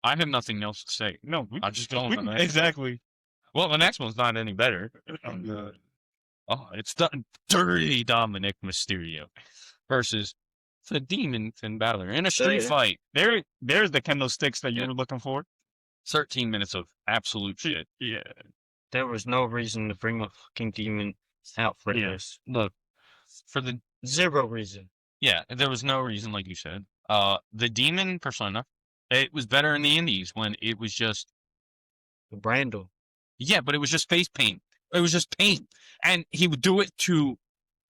I have nothing else to say. No, I'm just going on that. exactly. Well, the next one's not any better. Oh, it's done. Dirty Dominic Mysterio versus the Demon Finn Balor in a street Yeah. fight. There's the kendo sticks that you Yeah. were looking for. 13 minutes of absolute shit. Yeah. There was no reason to bring a fucking demon out for Yeah. this. Look, for the Zero reason. yeah, there was no reason, like you said. The Demon persona, it was better in the Indies when it was just Brandel. yeah, but it was just face paint. It was just paint, and he would do it to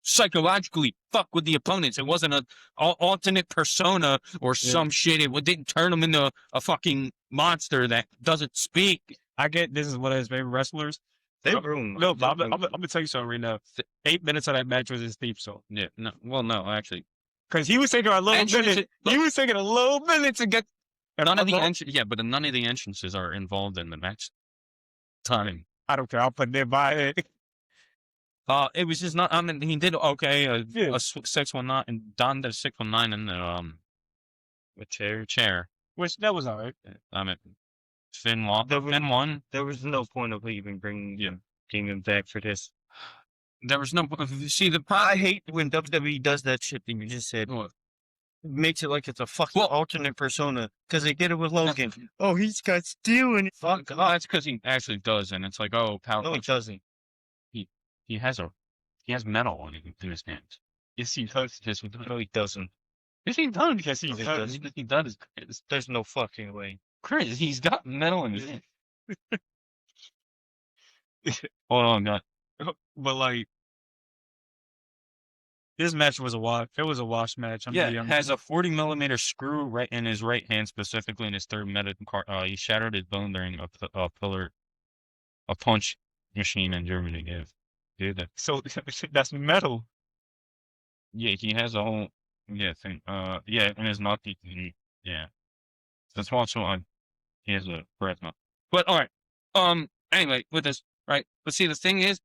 psychologically fuck with the opponents. It wasn't a alternate persona or some shit. It didn't turn him into a fucking monster that doesn't speak. I get this is one of his favorite wrestlers. They No, ruined. No, but I'm gonna tell you something right now. 8 minutes of that match was his theme song. Yeah, no, well, no, actually, Because he was taking a little Entrance- minute. He was taking a little minute to get. none of the none of the entrances are involved in the match time. I don't care. I'll put it by it. It was just not. I mean, he did okay. Yeah. A 619, and Don did a 619 in the chair. Which that was alright. I mean, Finn lost. There was- Finn won. There was no point of even bringing Yeah. Demon back for this. There was no. See the I problem. hate when WWE does that shit that you just said. What? It makes it like it's a fucking Well- alternate persona. Because they did it with Logan. Oh, he's got steel in it. Fuck No, off. that's because he actually does, and it's like, oh, power. No, he doesn't. He has metal on in his hands. Yes, he does. Yes, he does. No, he doesn't. Yes, he does. Yes, he He does. does. He does. It's There's no fucking way. crazy. He's got metal in his hands. Hold on, God. But like, this match was a wash. It was a wash match. I'm Yeah, being honest. has a 40 millimeter screw right in his right hand, specifically in his third metacarpal. He shattered his bone during a punch machine in Germany. Yeah, dude. So that's metal. Yeah, he has a whole thing. Yeah, in his mouth. Yeah, that's also on. He has a breath mouth. But all right. Anyway, with this, right? But see, the thing is,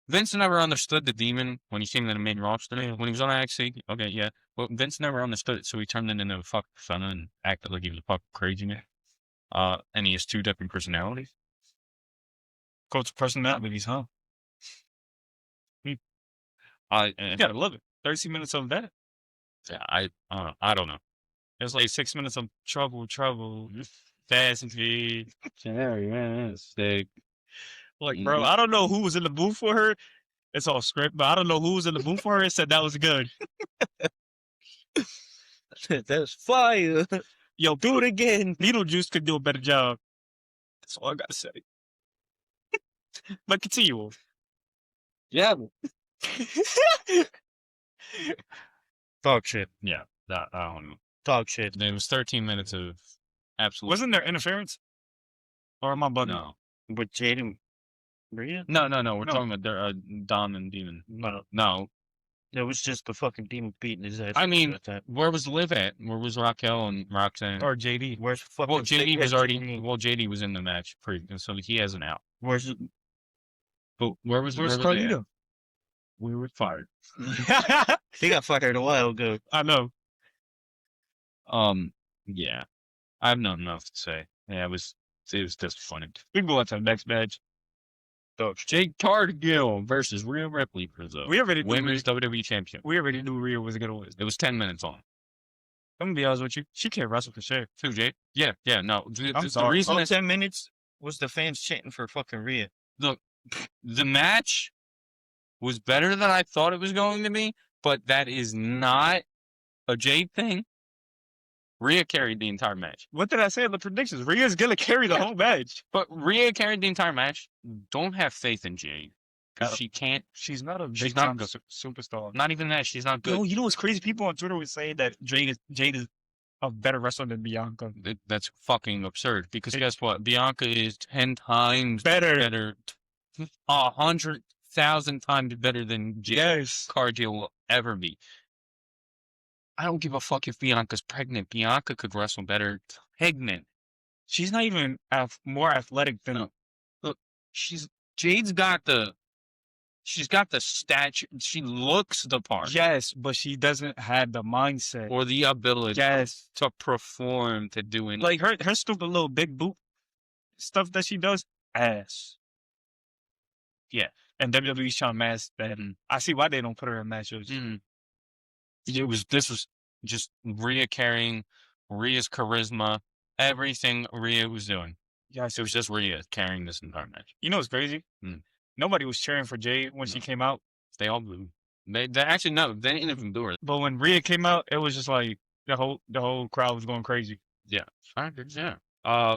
Vince never understood the Demon when he came to the main roster. When he was on NXT, okay, yeah. But Vince never understood it, so he turned it into a fucking persona and acted like he was a fucking crazy man. And he has 2 different personalities. Coach personalities, huh? You You gotta love it. 30 minutes of that. I don't know. It's like 6 minutes of trouble, fast and speed. They, Like, bro, I don't know who was in the booth for her. It's all script, but I don't know who was in the booth for her and said that was good. That's fire. Yo, do it again. Beetlejuice could do a better job. That's all I gotta say. But continue on. yeah. Dog shit. Yeah, that, I don't know. Dog shit. It was 13 minutes of absolute. Wasn't there interference? Or am I bugging? No. With Jaden Maria? No. We're No. talking about Dom and Demon. No. No. It was just the fucking demon beating his ass. I mean, That's that. where was Liv at? Where was Raquel and Roxanne? Or JD? Where's fucking Well, JD big was head already. JD? Well, JD was in the match, so he has an out. Where's But where's Where's they at? Carlito? We were fired. he got fired a while ago. I know. Yeah, I have nothing else to say. Yeah, it was disappointing. We can go on to the next match. Jake Cargill versus Rhea Ripley for the We already knew Women's WWE Championship. We already knew Rhea was gonna win. It was 10 minutes on. I'm gonna be honest with you. She can't wrestle for sure. Who, Jake? Yeah, no. I'm The sorry. reason All is 10 minutes was the fans chanting for fucking Rhea. the match was better than I thought it was going to be, but that is not a Jade thing. Rhea carried the entire match. What did I say in the predictions? Rhea's gonna carry the whole match. But Rhea carried the entire match. Don't have faith in Jade. Because she can't. She's not a She's big not time good. superstar. Not even that. She's not good. Yo, you know what's crazy? People on Twitter was saying that Jade is a better wrestler than Bianca. That's fucking absurd. Because guess what? Bianca is 10 times Better. 100,000 times better than Jade Yes. Cargill will ever be. I don't give a fuck if Bianca's pregnant. Bianca could wrestle better pregnant. She's not even more athletic than. No. Look, Jade's got the. She's got the stature. She looks the part. Yes, but she doesn't have the mindset. Or the ability Yes. to perform, to do anything. Like her stupid little big boot stuff that she does, ass. Yeah. And WWE's trying to mask that. I see why they don't put her in matches. This was just Rhea carrying, Rhea's charisma, everything Rhea was doing. Yes. It was just Rhea carrying this entire match. You know what's crazy? Nobody was cheering for Jade when she came out. They all booed. They actually no, they didn't even boo her. But when Rhea came out, it was just like the whole crowd was going crazy. Yeah. Yeah.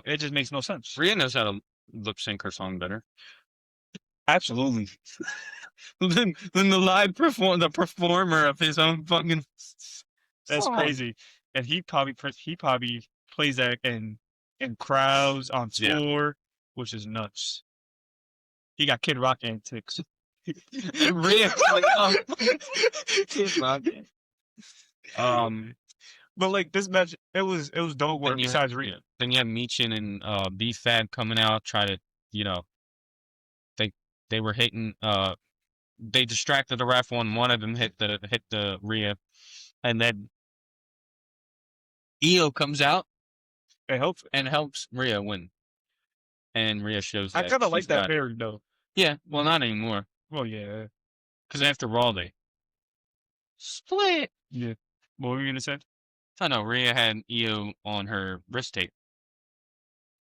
It just makes no sense. Rhea knows how to lip sync her song better. Absolutely. than the performer of his own fucking. That's song. crazy. And he probably plays that in crowds on tour, which is nuts. He got Kid Rock antics. Rhea, Kid Rock. But like this match, it was dope work besides Rhea. Then you have Michin and B-Fab coming out, try to, they were hitting, they distracted the ref one of them hit the Rhea, and then Io comes out and helps Rhea win. And Rhea shows that I kind of like that it. pairing though. Yeah, well, not anymore. Well, yeah. Because after Raw, they split. Yeah. What were you going to say? I know, Rhea had Io on her wrist tape.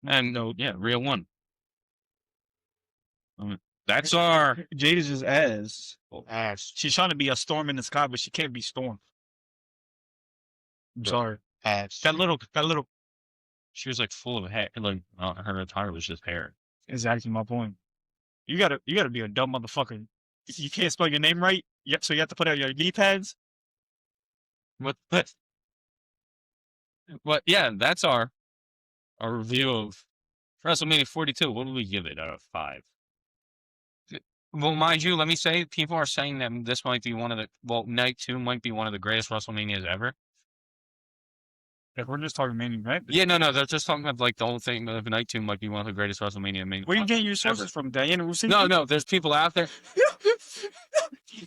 And, Rhea won. That's our... Jade is just ass. Ass. She's trying to be a storm in the sky, but she can't be Storm. I'm sorry. Ass. That little... She was, like, full of hair. Like, her attire was just hair. Exactly my point. You gotta be a dumb motherfucker. You can't spell your name right, so you have to put out your knee pads. What? But yeah, that's our review of WrestleMania 42. What do we give it out of 5? Well, mind you, let me say, people are saying that this might be night 2 might be one of the greatest WrestleManias ever. If we're just talking main event. Yeah, no, they're just talking about like the whole thing of night 2 might be one of the greatest WrestleMania main. Where you getting your sources from, Diana Rousseau? No, there's people out there.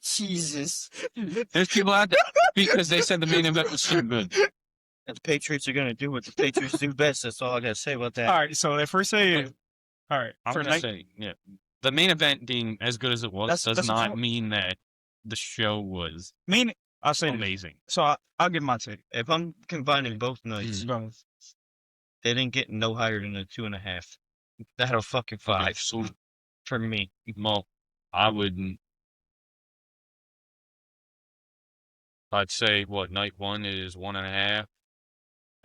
Jesus. There's people out there because they said the main event was so good. And the Patriots are gonna do what the Patriots do best. That's all I gotta say about that. All right, so if we're saying, all right, I'm gonna say, the main event being as good as it was does not mean that the show was I'll say amazing. So I'll give my take. If I'm combining both nights, they didn't get no higher than a 2.5. That'll fucking 5. Okay, so for me. Well, I'd say night 1 is 1.5,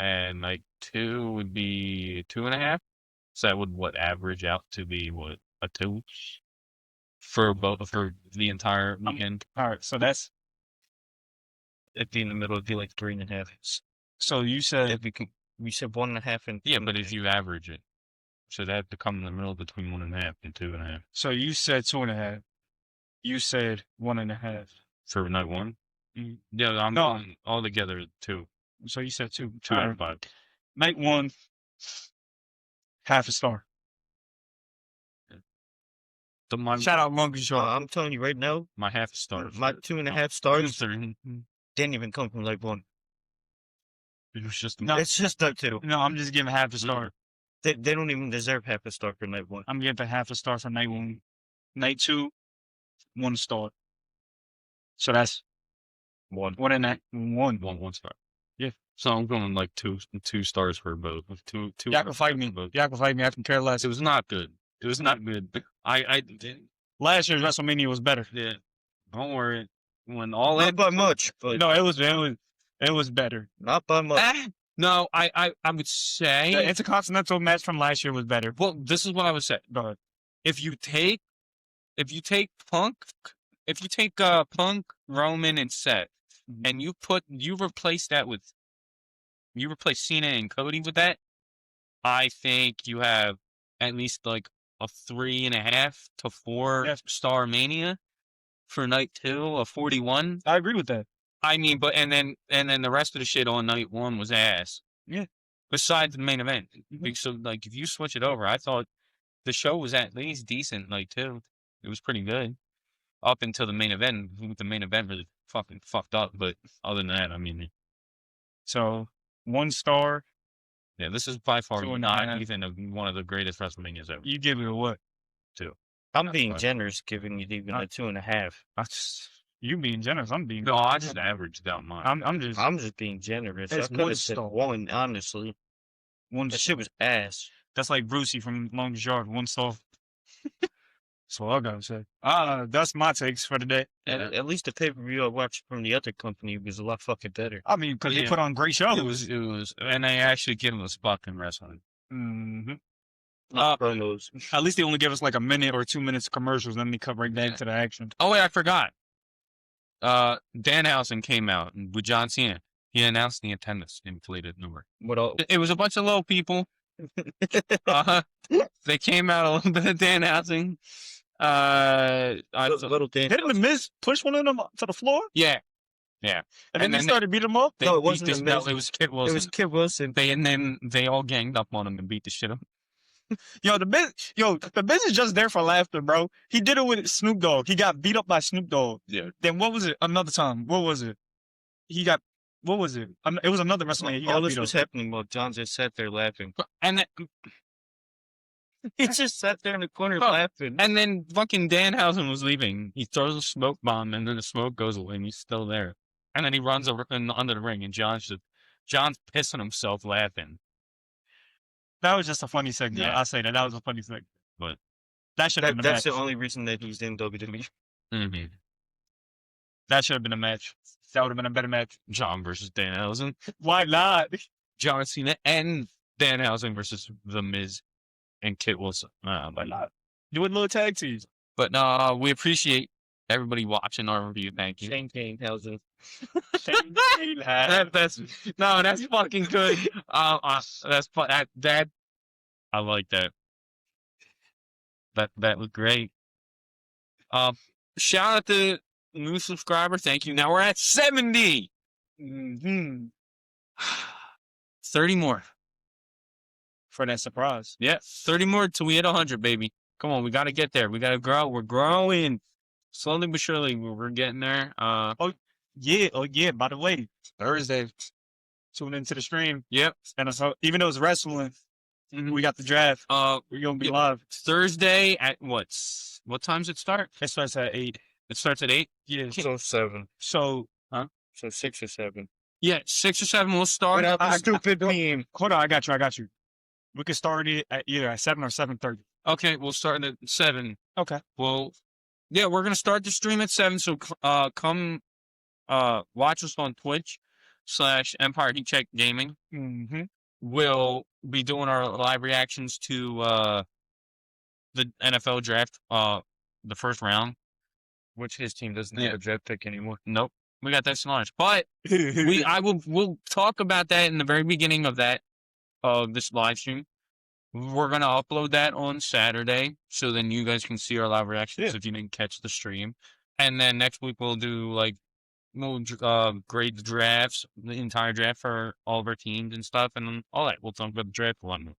and night 2 would be 2.5. So that would average out to be a 2 for the entire weekend. All right, so that's It'd be in the middle. It'd be like 3.5. So you said we said 1.5 and but if you average it, so that have to come in the middle between 1.5 and 2.5. So you said 2.5. You said 1.5 for night 1. Yeah, I'm going all together 2. So you said 2. 2 out of 5. Night 1, half a star. Shout out Monkey Show. I'm telling you right now, my half a star. My 2.5 stars didn't even come from night 1. It was just it's just night 2. No, I'm just giving half a star. They don't even deserve half a star for night 1. I'm giving half a star for night 1. Night 2, 1 star. So that's One. one. Star. Yeah. So I'm going like two stars for both. Two. Y'all can fight me. Y'all can fight me. I can care less. It was not good. It was not good. I Last year's WrestleMania was better. yeah. Don't worry. When all Not by much, but No, it was better. not by much. No, I would say The Intercontinental match from last year was better. well, this is what I would say. Go ahead. If you take Punk, Punk, Roman, and Seth, and you replace Cena and Cody with that, I think you have at least like a 3.5 to 4 star Mania for night 2 of 41. I agree with that. I mean, but and then the rest of the shit on night 1 was ass. Yeah. Besides the main event, so like if you switch it over, I thought the show was at least decent. Night 2, it was pretty good up until the main event. The main event really fucking fucked up, but other than that, I mean, So 1 star. yeah, this is by far 2.5. not even one of the greatest WrestleManias ever. You give it a what? 2. I'm being Right. generous, giving it even a 2.5. You being generous. I'm being. No, I just averaged out mine. I'm just. I'm just being generous. It's I could one have said star. 1, honestly. One. That shit was ass. That's like Brucey from Longest Yard. 1 star. That's all I gotta say. That's my takes for today. At least the pay-per-view I watched from the other company was a lot fucking better. I mean, because they Yeah. put on great shows. It was, and they actually give them a spot in wrestling. hmm Promos. At least they only give us like a minute or 2 minutes of commercials, then they cut right back to the action. Oh wait, I forgot. Danhausen came out with John Cena. He announced the attendance inflated number. What all? It was a bunch of low people. They came out a little bit of Danhausen. Little Dan. Didn't the Miz push one of them to the floor? Yeah, And then And they then started beating them up? they No, it beat wasn't this- the no, Miz. it was Kid It Wilson. was Kid Wilson. And then they all ganged up on him and beat the shit up. The Miz is just there for laughter, bro. He did it with Snoop Dogg. He got beat up by Snoop Dogg. Yeah. Then what was it? Another time. What was it? What was it? It was another WrestleMania. He All got this beat was up. happening while John just sat there laughing. And then, He just sat there in the corner Oh, laughing. and then fucking Danhausen was leaving. He throws a smoke bomb, and then the smoke goes away, and he's still there. And then he runs over under the ring, and John's pissing himself laughing. That was just a funny segment. Yeah. I'll say that. That was a funny segment. But That should have been a That's match. the only reason that he's in WWE. mm-hmm. That should have been a match. That would have been a better match. John versus Danhausen, Why not? John Cena, and Danhausen versus The Miz and Kit Wilson. Why not? Do it little tag teams. But we appreciate everybody watching our review. Thank you. Shane Danhausen. That's fucking good. That's fun. That I like that. That was great. Shout out to new subscriber. Thank you. Now we're at 70. Mm-hmm. 30 more. For that surprise. Yeah, 30 more till we hit 100, baby. Come on, we got to get there. We got to grow. We're growing. Slowly but surely, we're getting there. Yeah. Oh, yeah. By the way, Thursday, tune into the stream. Yep. And so, even though it's wrestling, we got the draft. We're going to be Yep. live. Thursday at what time's it start? It starts at 8. It starts at 8? Yeah. So 7. So, So 6 or 7. Yeah, 6 or 7 will start. Without the I- stupid meme. hold on. I got you. We could start it at either at 7 or 7:30. Okay, we'll start at 7. Okay. Well, yeah, we're going to start the stream at 7, so come watch us on Twitch/Empire Heat Check Gaming. Mm-hmm. We'll be doing our live reactions to the NFL draft, the first round. Which his team doesn't Yeah. have a draft pick anymore. Nope, we got that snarge. But we'll talk about that in the very beginning of this live stream. We're gonna upload that on Saturday, so then you guys can see our live reactions if you didn't catch the stream. And then next week we'll do we'll grade the drafts, the entire draft for all of our teams and stuff, and then all that. We'll talk about the draft one.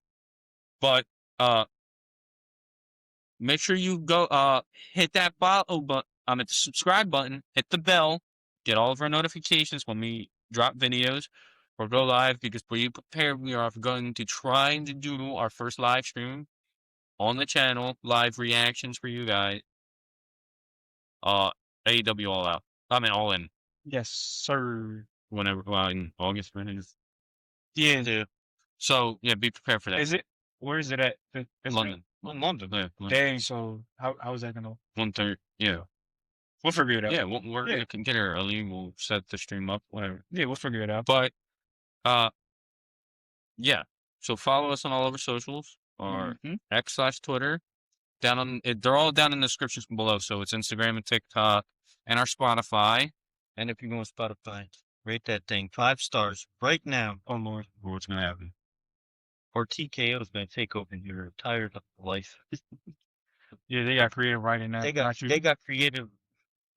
But make sure you go hit that the subscribe button, hit the bell, get all of our notifications when we drop videos or go live, because be prepared, we are going to try to do our first live stream on the channel, live reactions for you guys, AEW All Out. I mean, All In. Yes, sir. Whenever, in August, right? Yeah. So yeah, be prepared for that. Is it? Where is it at? London. London. Yeah. Dang. So how is that gonna? 1:30. Yeah. We'll figure it out. Yeah. We're gonna get here early. We'll set the stream up. Whatever. Yeah, we'll figure it out. But yeah. So follow us on all of our socials, our X/Twitter. They're all down in the descriptions below. So it's Instagram and TikTok and our Spotify. And if you go on Spotify, rate that thing 5 stars right now. Oh Lord, What's gonna happen? Or TKO is going to take over your entire life. yeah, they got creative writing that. They got creative.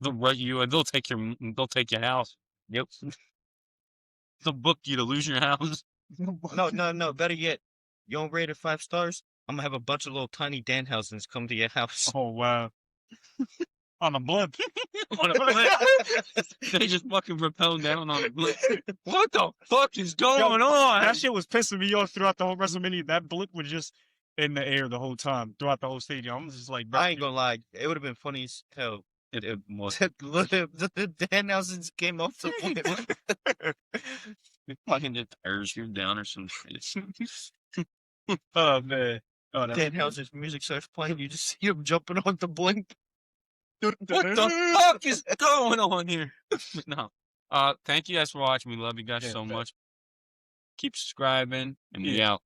They'll write you and they'll take your house. Yep. They'll book you to lose your house. No. Better yet, you don't rate it 5 stars. I'm gonna have a bunch of little tiny Danhausens come to your house. Oh wow. On a blimp. On a blimp. They just fucking rappel down on a blimp. What the fuck is going on? That shit was pissing me off throughout the whole WrestleMania. That blimp was just in the air the whole time, throughout the whole stadium. I'm just like, bro. I ain't gonna lie, it would have been funny as hell. It was. The Danhausens came off the blimp. Fucking the tires you down or some shit. Oh man. Oh, Danhausen's music starts playing. You just see him jumping on the blimp. What the fuck is going on here? No. Thank you guys for watching. We love you guys so much. Keep subscribing and we out.